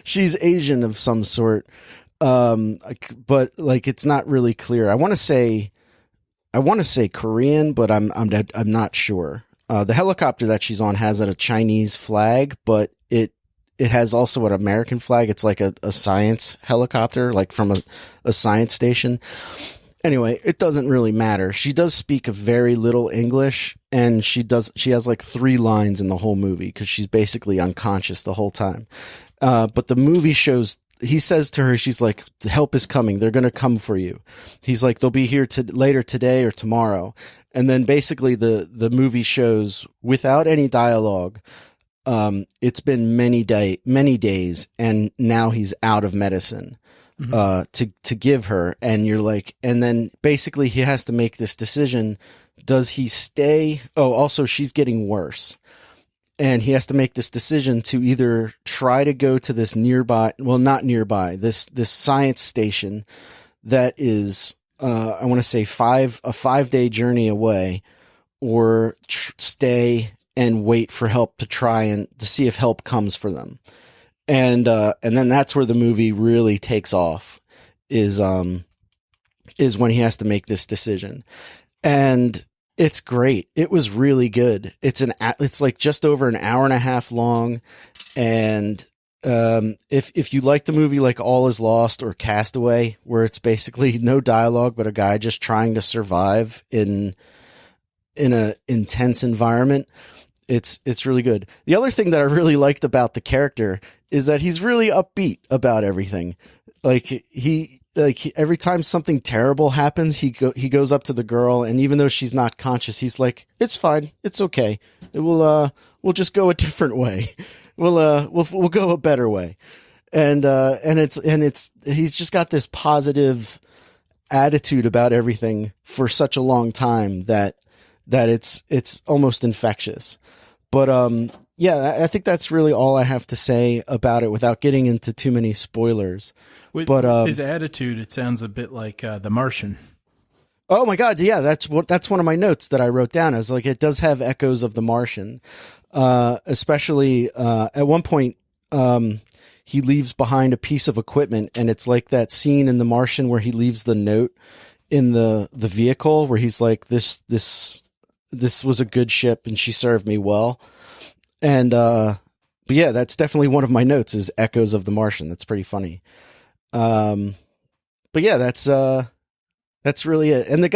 She's Asian of some sort. But like, it's not really clear. I want to say Korean, but I'm not sure. The helicopter that she's on has a Chinese flag, but it has also an American flag. It's like a science helicopter, like from a science station. Anyway, it doesn't really matter. She does speak a very little English, and she has like 3 lines in the whole movie because she's basically unconscious the whole time. But the movie shows he says to her, she's like, help is coming. They're going to come for you. He's like, they'll be here later today or tomorrow. And then basically the movie shows without any dialogue. It's been many days, and now he's out of medicine, to give her. And you're like, and then basically he has to make this decision. Does he stay? Oh, also she's getting worse. And he has to make this decision to either try to go to this not nearby, this science station that is, I want to say a 5-day journey away, or stay and wait for help to see if help comes for them. And then that's where the movie really takes off, is when he has to make this decision. And it's great. It was really good. It's like just over an hour and a half long. And if you like the movie like All Is Lost or Castaway, where it's basically no dialogue but a guy just trying to survive in a intense environment, it's really good. The other thing that I really liked about the character is that he's really upbeat about everything. Like every time something terrible happens, he goes up to the girl, and even though she's not conscious, he's like, "It's fine, it's okay. We'll just go a different way. We'll go a better way." And he's just got this positive attitude about everything for such a long time that it's almost infectious. But yeah, I think that's really all I have to say about it without getting into too many spoilers. But his attitude, it sounds a bit like The Martian. Oh my God, yeah, that's one of my notes that I wrote down. I was like, it does have echoes of The Martian, especially at one point. He leaves behind a piece of equipment, and it's like that scene in The Martian where he leaves the note in the vehicle, where he's like, this was a good ship and she served me well. And but yeah, that's definitely one of my notes, is echoes of The Martian. That's pretty funny. But yeah, that's really it. And the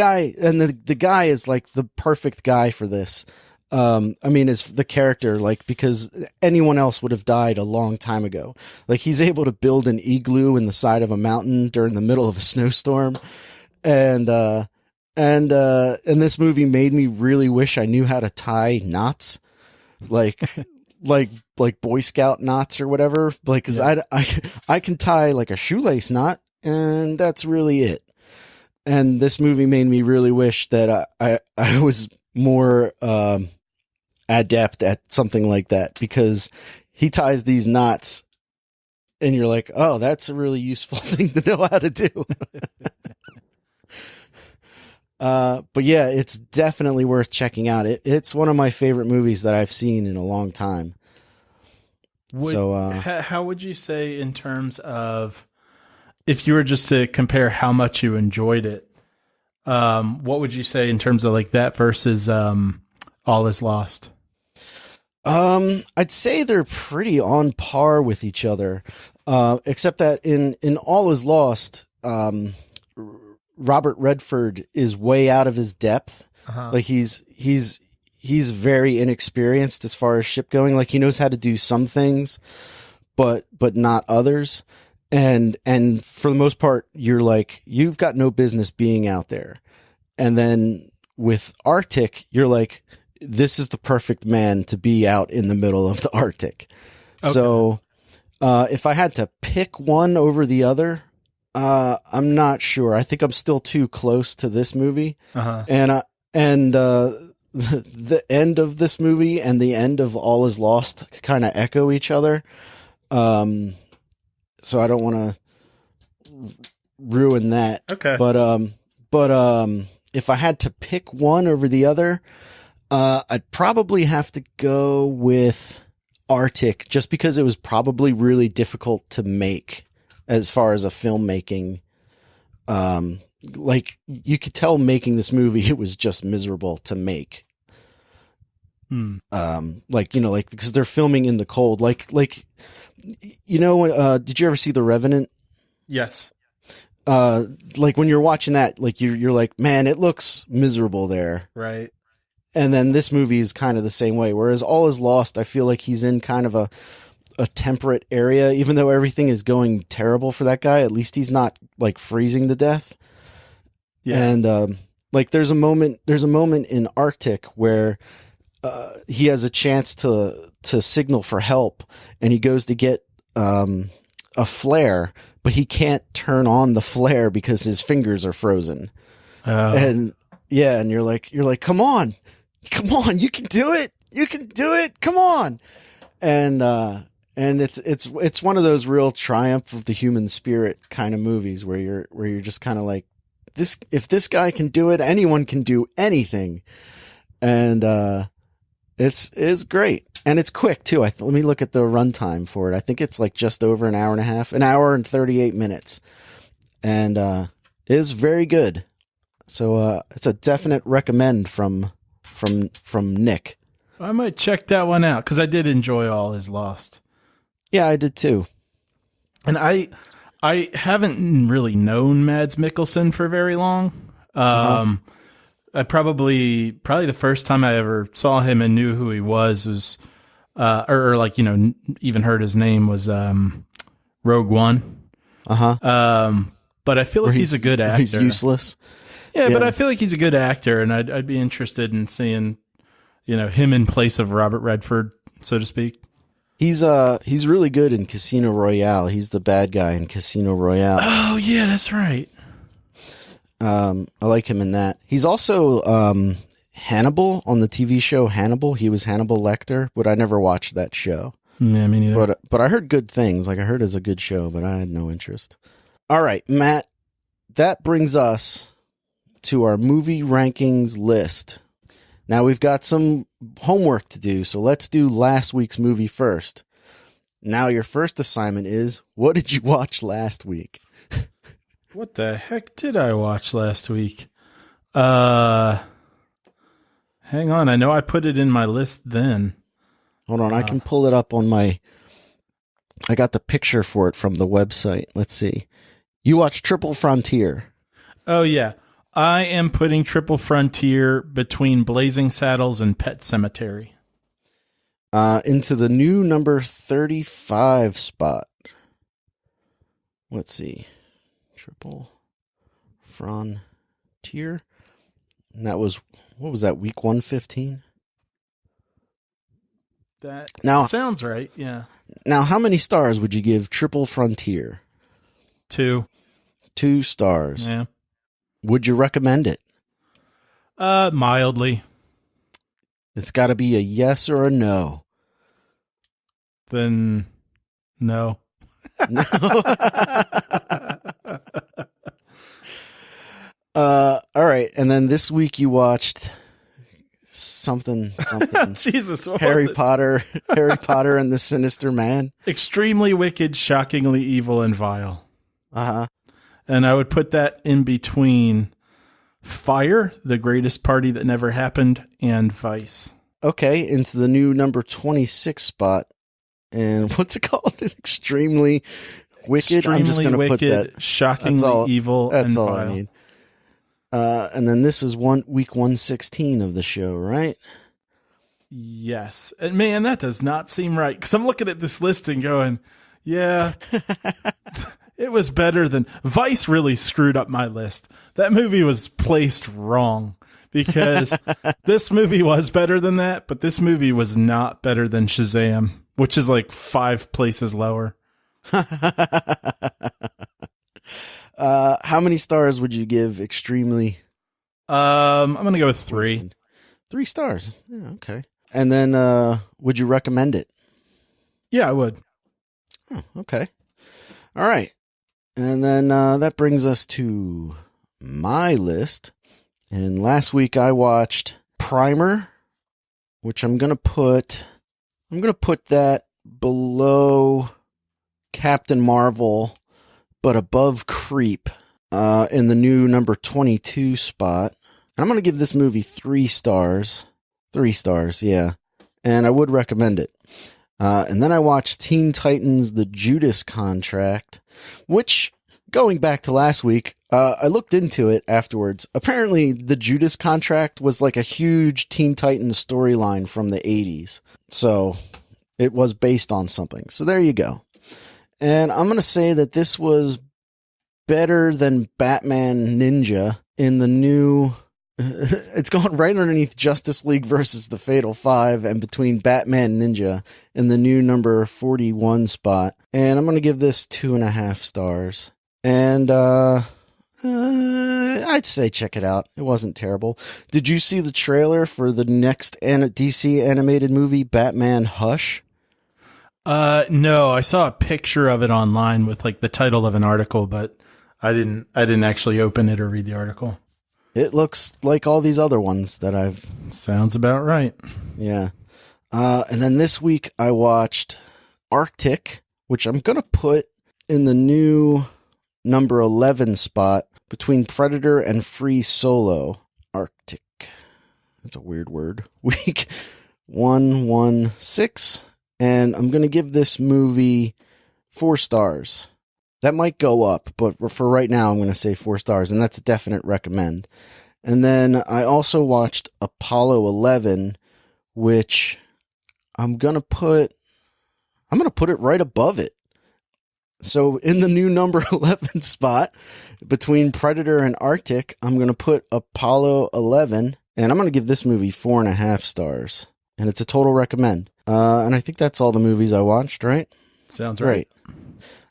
guy is like the perfect guy for this. I mean, is the character, like, because anyone else would have died a long time ago. Like, he's able to build an igloo in the side of a mountain during the middle of a snowstorm. And this movie made me really wish I knew how to tie knots, like Boy Scout knots or whatever. Like, cause yeah. I can tie like a shoelace knot, and that's really it. And this movie made me really wish that I was more, adept at something like that, because he ties these knots and you're like, oh, that's a really useful thing to know how to do. But yeah, it's definitely worth checking out. It's one of my favorite movies that I've seen in a long time. How would you say, in terms of, if you were just to compare how much you enjoyed it, what would you say in terms of like that versus All Is Lost? I'd say they're pretty on par with each other, except that in All Is Lost, Robert Redford is way out of his depth. Uh-huh. Like he's very inexperienced as far as ship going. Like, he knows how to do some things, but not others. And for the most part, you're like, you've got no business being out there. And then with Arctic, you're like, this is the perfect man to be out in the middle of the Arctic. Okay. So, if I had to pick one over the other, I'm not sure. I think I'm still too close to this movie. Uh-huh. And the end of this movie and the end of All Is Lost kind of echo each other. So I don't want to ruin that. Okay. But if I had to pick one over the other, I'd probably have to go with Arctic, just because it was probably really difficult to make as far as a filmmaking. Like, you could tell making this movie, it was just miserable to make. Because they're filming in the cold. Did you ever see The Revenant? Yes. Like, when you're watching that, like, you're like, man, it looks miserable there. Right. And then this movie is kind of the same way. Whereas All Is Lost, I feel like he's in kind of a temperate area, even though everything is going terrible for that guy. At least he's not like freezing to death. Yeah. And like there's a moment in Arctic where he has a chance to signal for help, and he goes to get a flare, but he can't turn on the flare because his fingers are frozen. And yeah, and you're like, come on, you can do it, come on. And it's one of those real triumph of the human spirit kind of movies where you're just kind of like, if this guy can do it, anyone can do anything. And it's great, and it's quick too. Let me look at the runtime for it. I think it's like just over an hour and a half, an hour and 38 minutes, and it is very good. So it's a definite recommend from Nick. I might check that one out because I did enjoy All Is Lost. Yeah, I did too. And I haven't really known Mads Mikkelsen for very long. I probably the first time I ever saw him and knew who he was or like, you know, even heard his name was Rogue One. But I feel like he's a good actor. He's useless. Yeah, but I feel like he's a good actor, and I'd be interested in seeing, you know, him in place of Robert Redford, so to speak. He's really good in Casino Royale. He's the bad guy in Casino Royale. Oh yeah, that's right. I like him in that. He's also Hannibal on the TV show Hannibal. He was Hannibal Lecter, but I never watched that show. Yeah, me neither. But I heard good things. Like I heard it's a good show, but I had no interest. All right, Matt, that brings us to our movie rankings list. Now we've got some homework to do, so let's do last week's movie first. Now your first assignment is, what did you watch last week? What the heck did I watch last week? Hang on, I know I put it in my list then. Hold on, I can pull it up on I got the picture for it from the website. Let's see. You watched Triple Frontier. Oh, yeah. I am putting Triple Frontier between Blazing Saddles and Pet Sematary. Into the new number 35 spot. Let's see. Triple Frontier. And that was, what was that, week 115? That now, sounds right, yeah. Now, how many stars would you give Triple Frontier? 2. 2 stars. Yeah. Would you recommend it? Mildly. It's got to be a yes or a no. Then no. No. All right, and then this week you watched something. Jesus, what Harry was it? Potter, Harry Potter and the Sinister Man. Extremely Wicked, Shockingly Evil, and Vile. And I would put that in between Fire, The Greatest Party That Never Happened, and Vice. Okay, into the new number 26 spot. And what's it called? Extremely Wicked. Extremely I'm just going to put that. Shockingly Evil, that's and all Vile. I need. And then this is week 116 of the show, right? Yes. And man, that does not seem right. Because I'm looking at this list and going, yeah, it was better than... Vice really screwed up my list. That movie was placed wrong. Because this movie was better than that, but this movie was not better than Shazam, which is like 5 places lower. How many stars would you give Extremely? I'm going to go with 3. 3 stars. Yeah, okay. And then would you recommend it? Yeah, I would. Oh, okay. All right. And then that brings us to my list. And last week I watched Primer, which I'm going to put that below Captain Marvel, but above Creep, in the new number 22 spot. And I'm going to give this movie 3 stars. 3 stars, yeah. And I would recommend it. And then I watched Teen Titans: The Judas Contract, which, going back to last week, I looked into it afterwards. Apparently, The Judas Contract was like a huge Teen Titans storyline from the 80s. So it was based on something. So there you go. And I'm going to say that this was better than Batman Ninja in the new... It's going right underneath Justice League versus the Fatal Five and between Batman Ninja in the new number 41 spot. And I'm going to give this 2.5 stars. And I'd say check it out. It wasn't terrible. Did you see the trailer for the next DC animated movie, Batman Hush? No, I saw a picture of it online with like the title of an article, but I didn't actually open it or read the article. It looks like all these other ones that I've... Sounds about right. Yeah. And then this week I watched Arctic, which I'm going to put in the new number 11 spot between Predator and Free Solo. Arctic. That's a weird word. Week 116. And I'm going to give this movie 4 stars. That might go up, but for right now, I'm going to say 4 stars, and that's a definite recommend. And then I also watched Apollo 11, which I'm going to put it right above it. So in the new number 11 spot between Predator and Arctic, I'm going to put Apollo 11, and I'm going to give this movie 4.5 stars. And it's a total recommend. And I think that's all the movies I watched, right? Sounds right.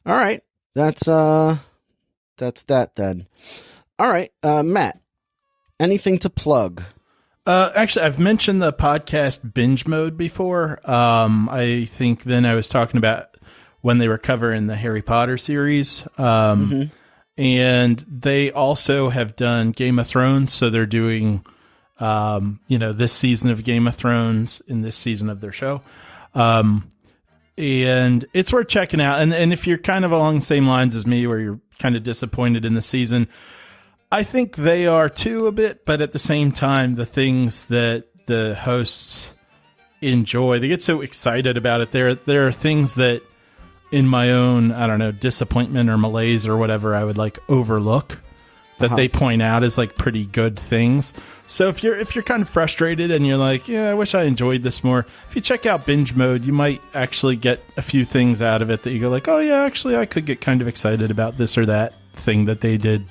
All right. That's that then. All right, Matt, anything to plug? Actually, I've mentioned the podcast Binge Mode before. I think then I was talking about when they were covering the Harry Potter series. And they also have done Game of Thrones. So they're doing, this season of Game of Thrones in this season of their show. And it's worth checking out. And if you're kind of along the same lines as me, where you're kind of disappointed in the season, I think they are too a bit, but at the same time, the things that the hosts enjoy, they get so excited about it. There are things that in my own, I don't know, disappointment or malaise or whatever, I would like overlook that they point out as like pretty good things. So if you're kind of frustrated and you're like, yeah, I wish I enjoyed this more, if you check out Binge Mode, you might actually get a few things out of it that you go like, oh yeah, actually I could get kind of excited about this or that thing that they did,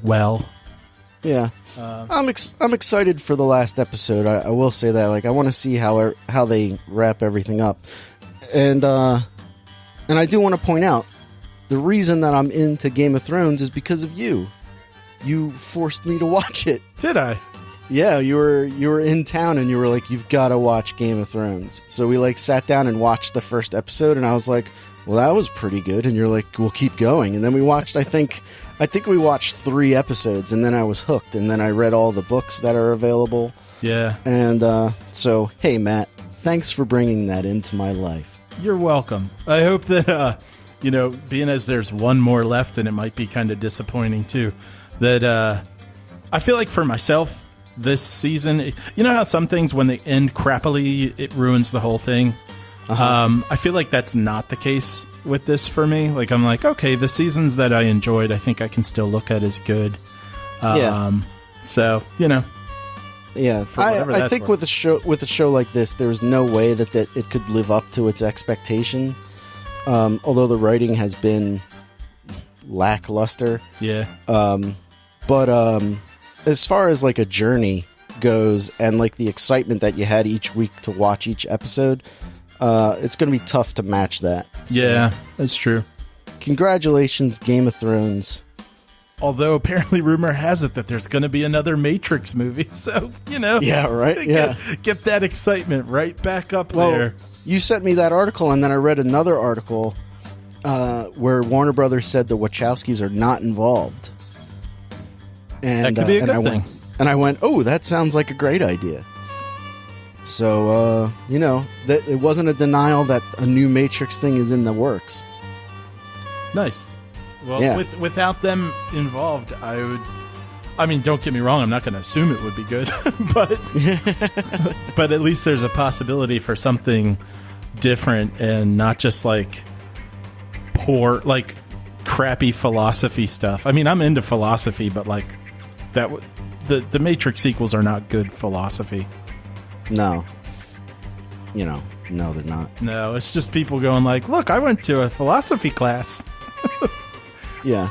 well. Yeah. I'm excited for the last episode. I will say that, like, I want to see how they wrap everything up. And I do want to point out the reason that I'm into Game of Thrones is because of you. You forced me to watch it. Did I? Yeah, you were in town and you were like, you've got to watch Game of Thrones. So we like sat down and watched the first episode, and I was like, well, that was pretty good. And you're like, we'll keep going. And then we watched, I think we watched 3 episodes, and then I was hooked. And then I read all the books that are available. Yeah. And so, hey, Matt, thanks for bringing that into my life. You're welcome. I hope that, being as there's one more left, and it might be kind of disappointing too, that I feel like for myself this season, you know how some things when they end crappily, it ruins the whole thing? I feel like that's not the case with this for me. Like, I'm like, okay, the seasons that I enjoyed, I think I can still look at as good. So, Yeah, I think with a show like this, there's no way that it could live up to its expectation. Although the writing has been lackluster. Yeah. But as far as like a journey goes, and like the excitement that you had each week to watch each episode, it's going to be tough to match that. So, yeah, that's true. Congratulations, Game of Thrones. Although apparently rumor has it that there's going to be another Matrix movie. So, Yeah, right? Yeah. Get that excitement right back up there. You sent me that article, and then I read another article where Warner Brothers said the Wachowskis are not involved. And, that could be a good thing. And I went, oh, that sounds like a great idea. So, that it wasn't a denial that a new Matrix thing is in the works. Nice. Well, yeah. Without them involved, don't get me wrong, I'm not going to assume it would be good, but at least there's a possibility for something different and not just like poor, like crappy philosophy stuff. I mean, I'm into philosophy, but like the Matrix sequels are not good philosophy. No. No, they're not. No, it's just people going like, look, I went to a philosophy class. Yeah.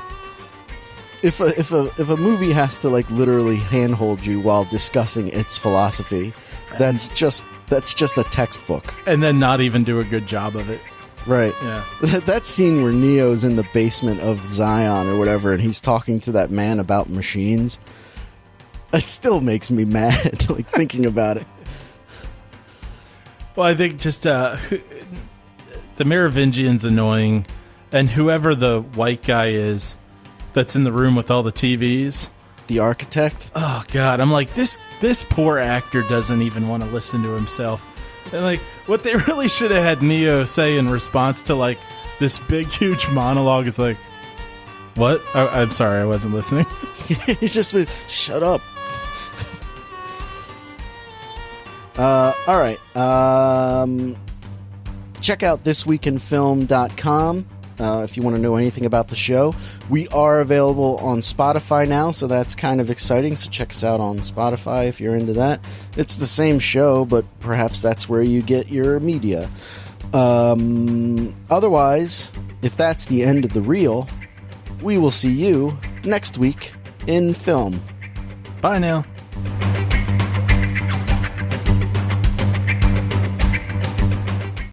If a movie has to like literally handhold you while discussing its philosophy, that's just a textbook. And then not even do a good job of it. Right. Yeah. That scene where Neo's in the basement of Zion or whatever, and he's talking to that man about machines, it still makes me mad, like thinking about it. Well, I think just the Merovingian's annoying, and whoever the white guy is that's in the room with all the TVs. The architect? Oh, God. I'm like, this poor actor doesn't even want to listen to himself. And, like, what they really should have had Neo say in response to, like, this big, huge monologue is like, what? I'm sorry, I wasn't listening. He's just with, shut up. All right. Check out thisweekinfilm.com if you want to know anything about the show. We are available on Spotify now, so that's kind of exciting. So check us out on Spotify if you're into that. It's the same show, but perhaps that's where you get your media. Otherwise, if that's the end of the reel, we will see you next week in film. Bye now.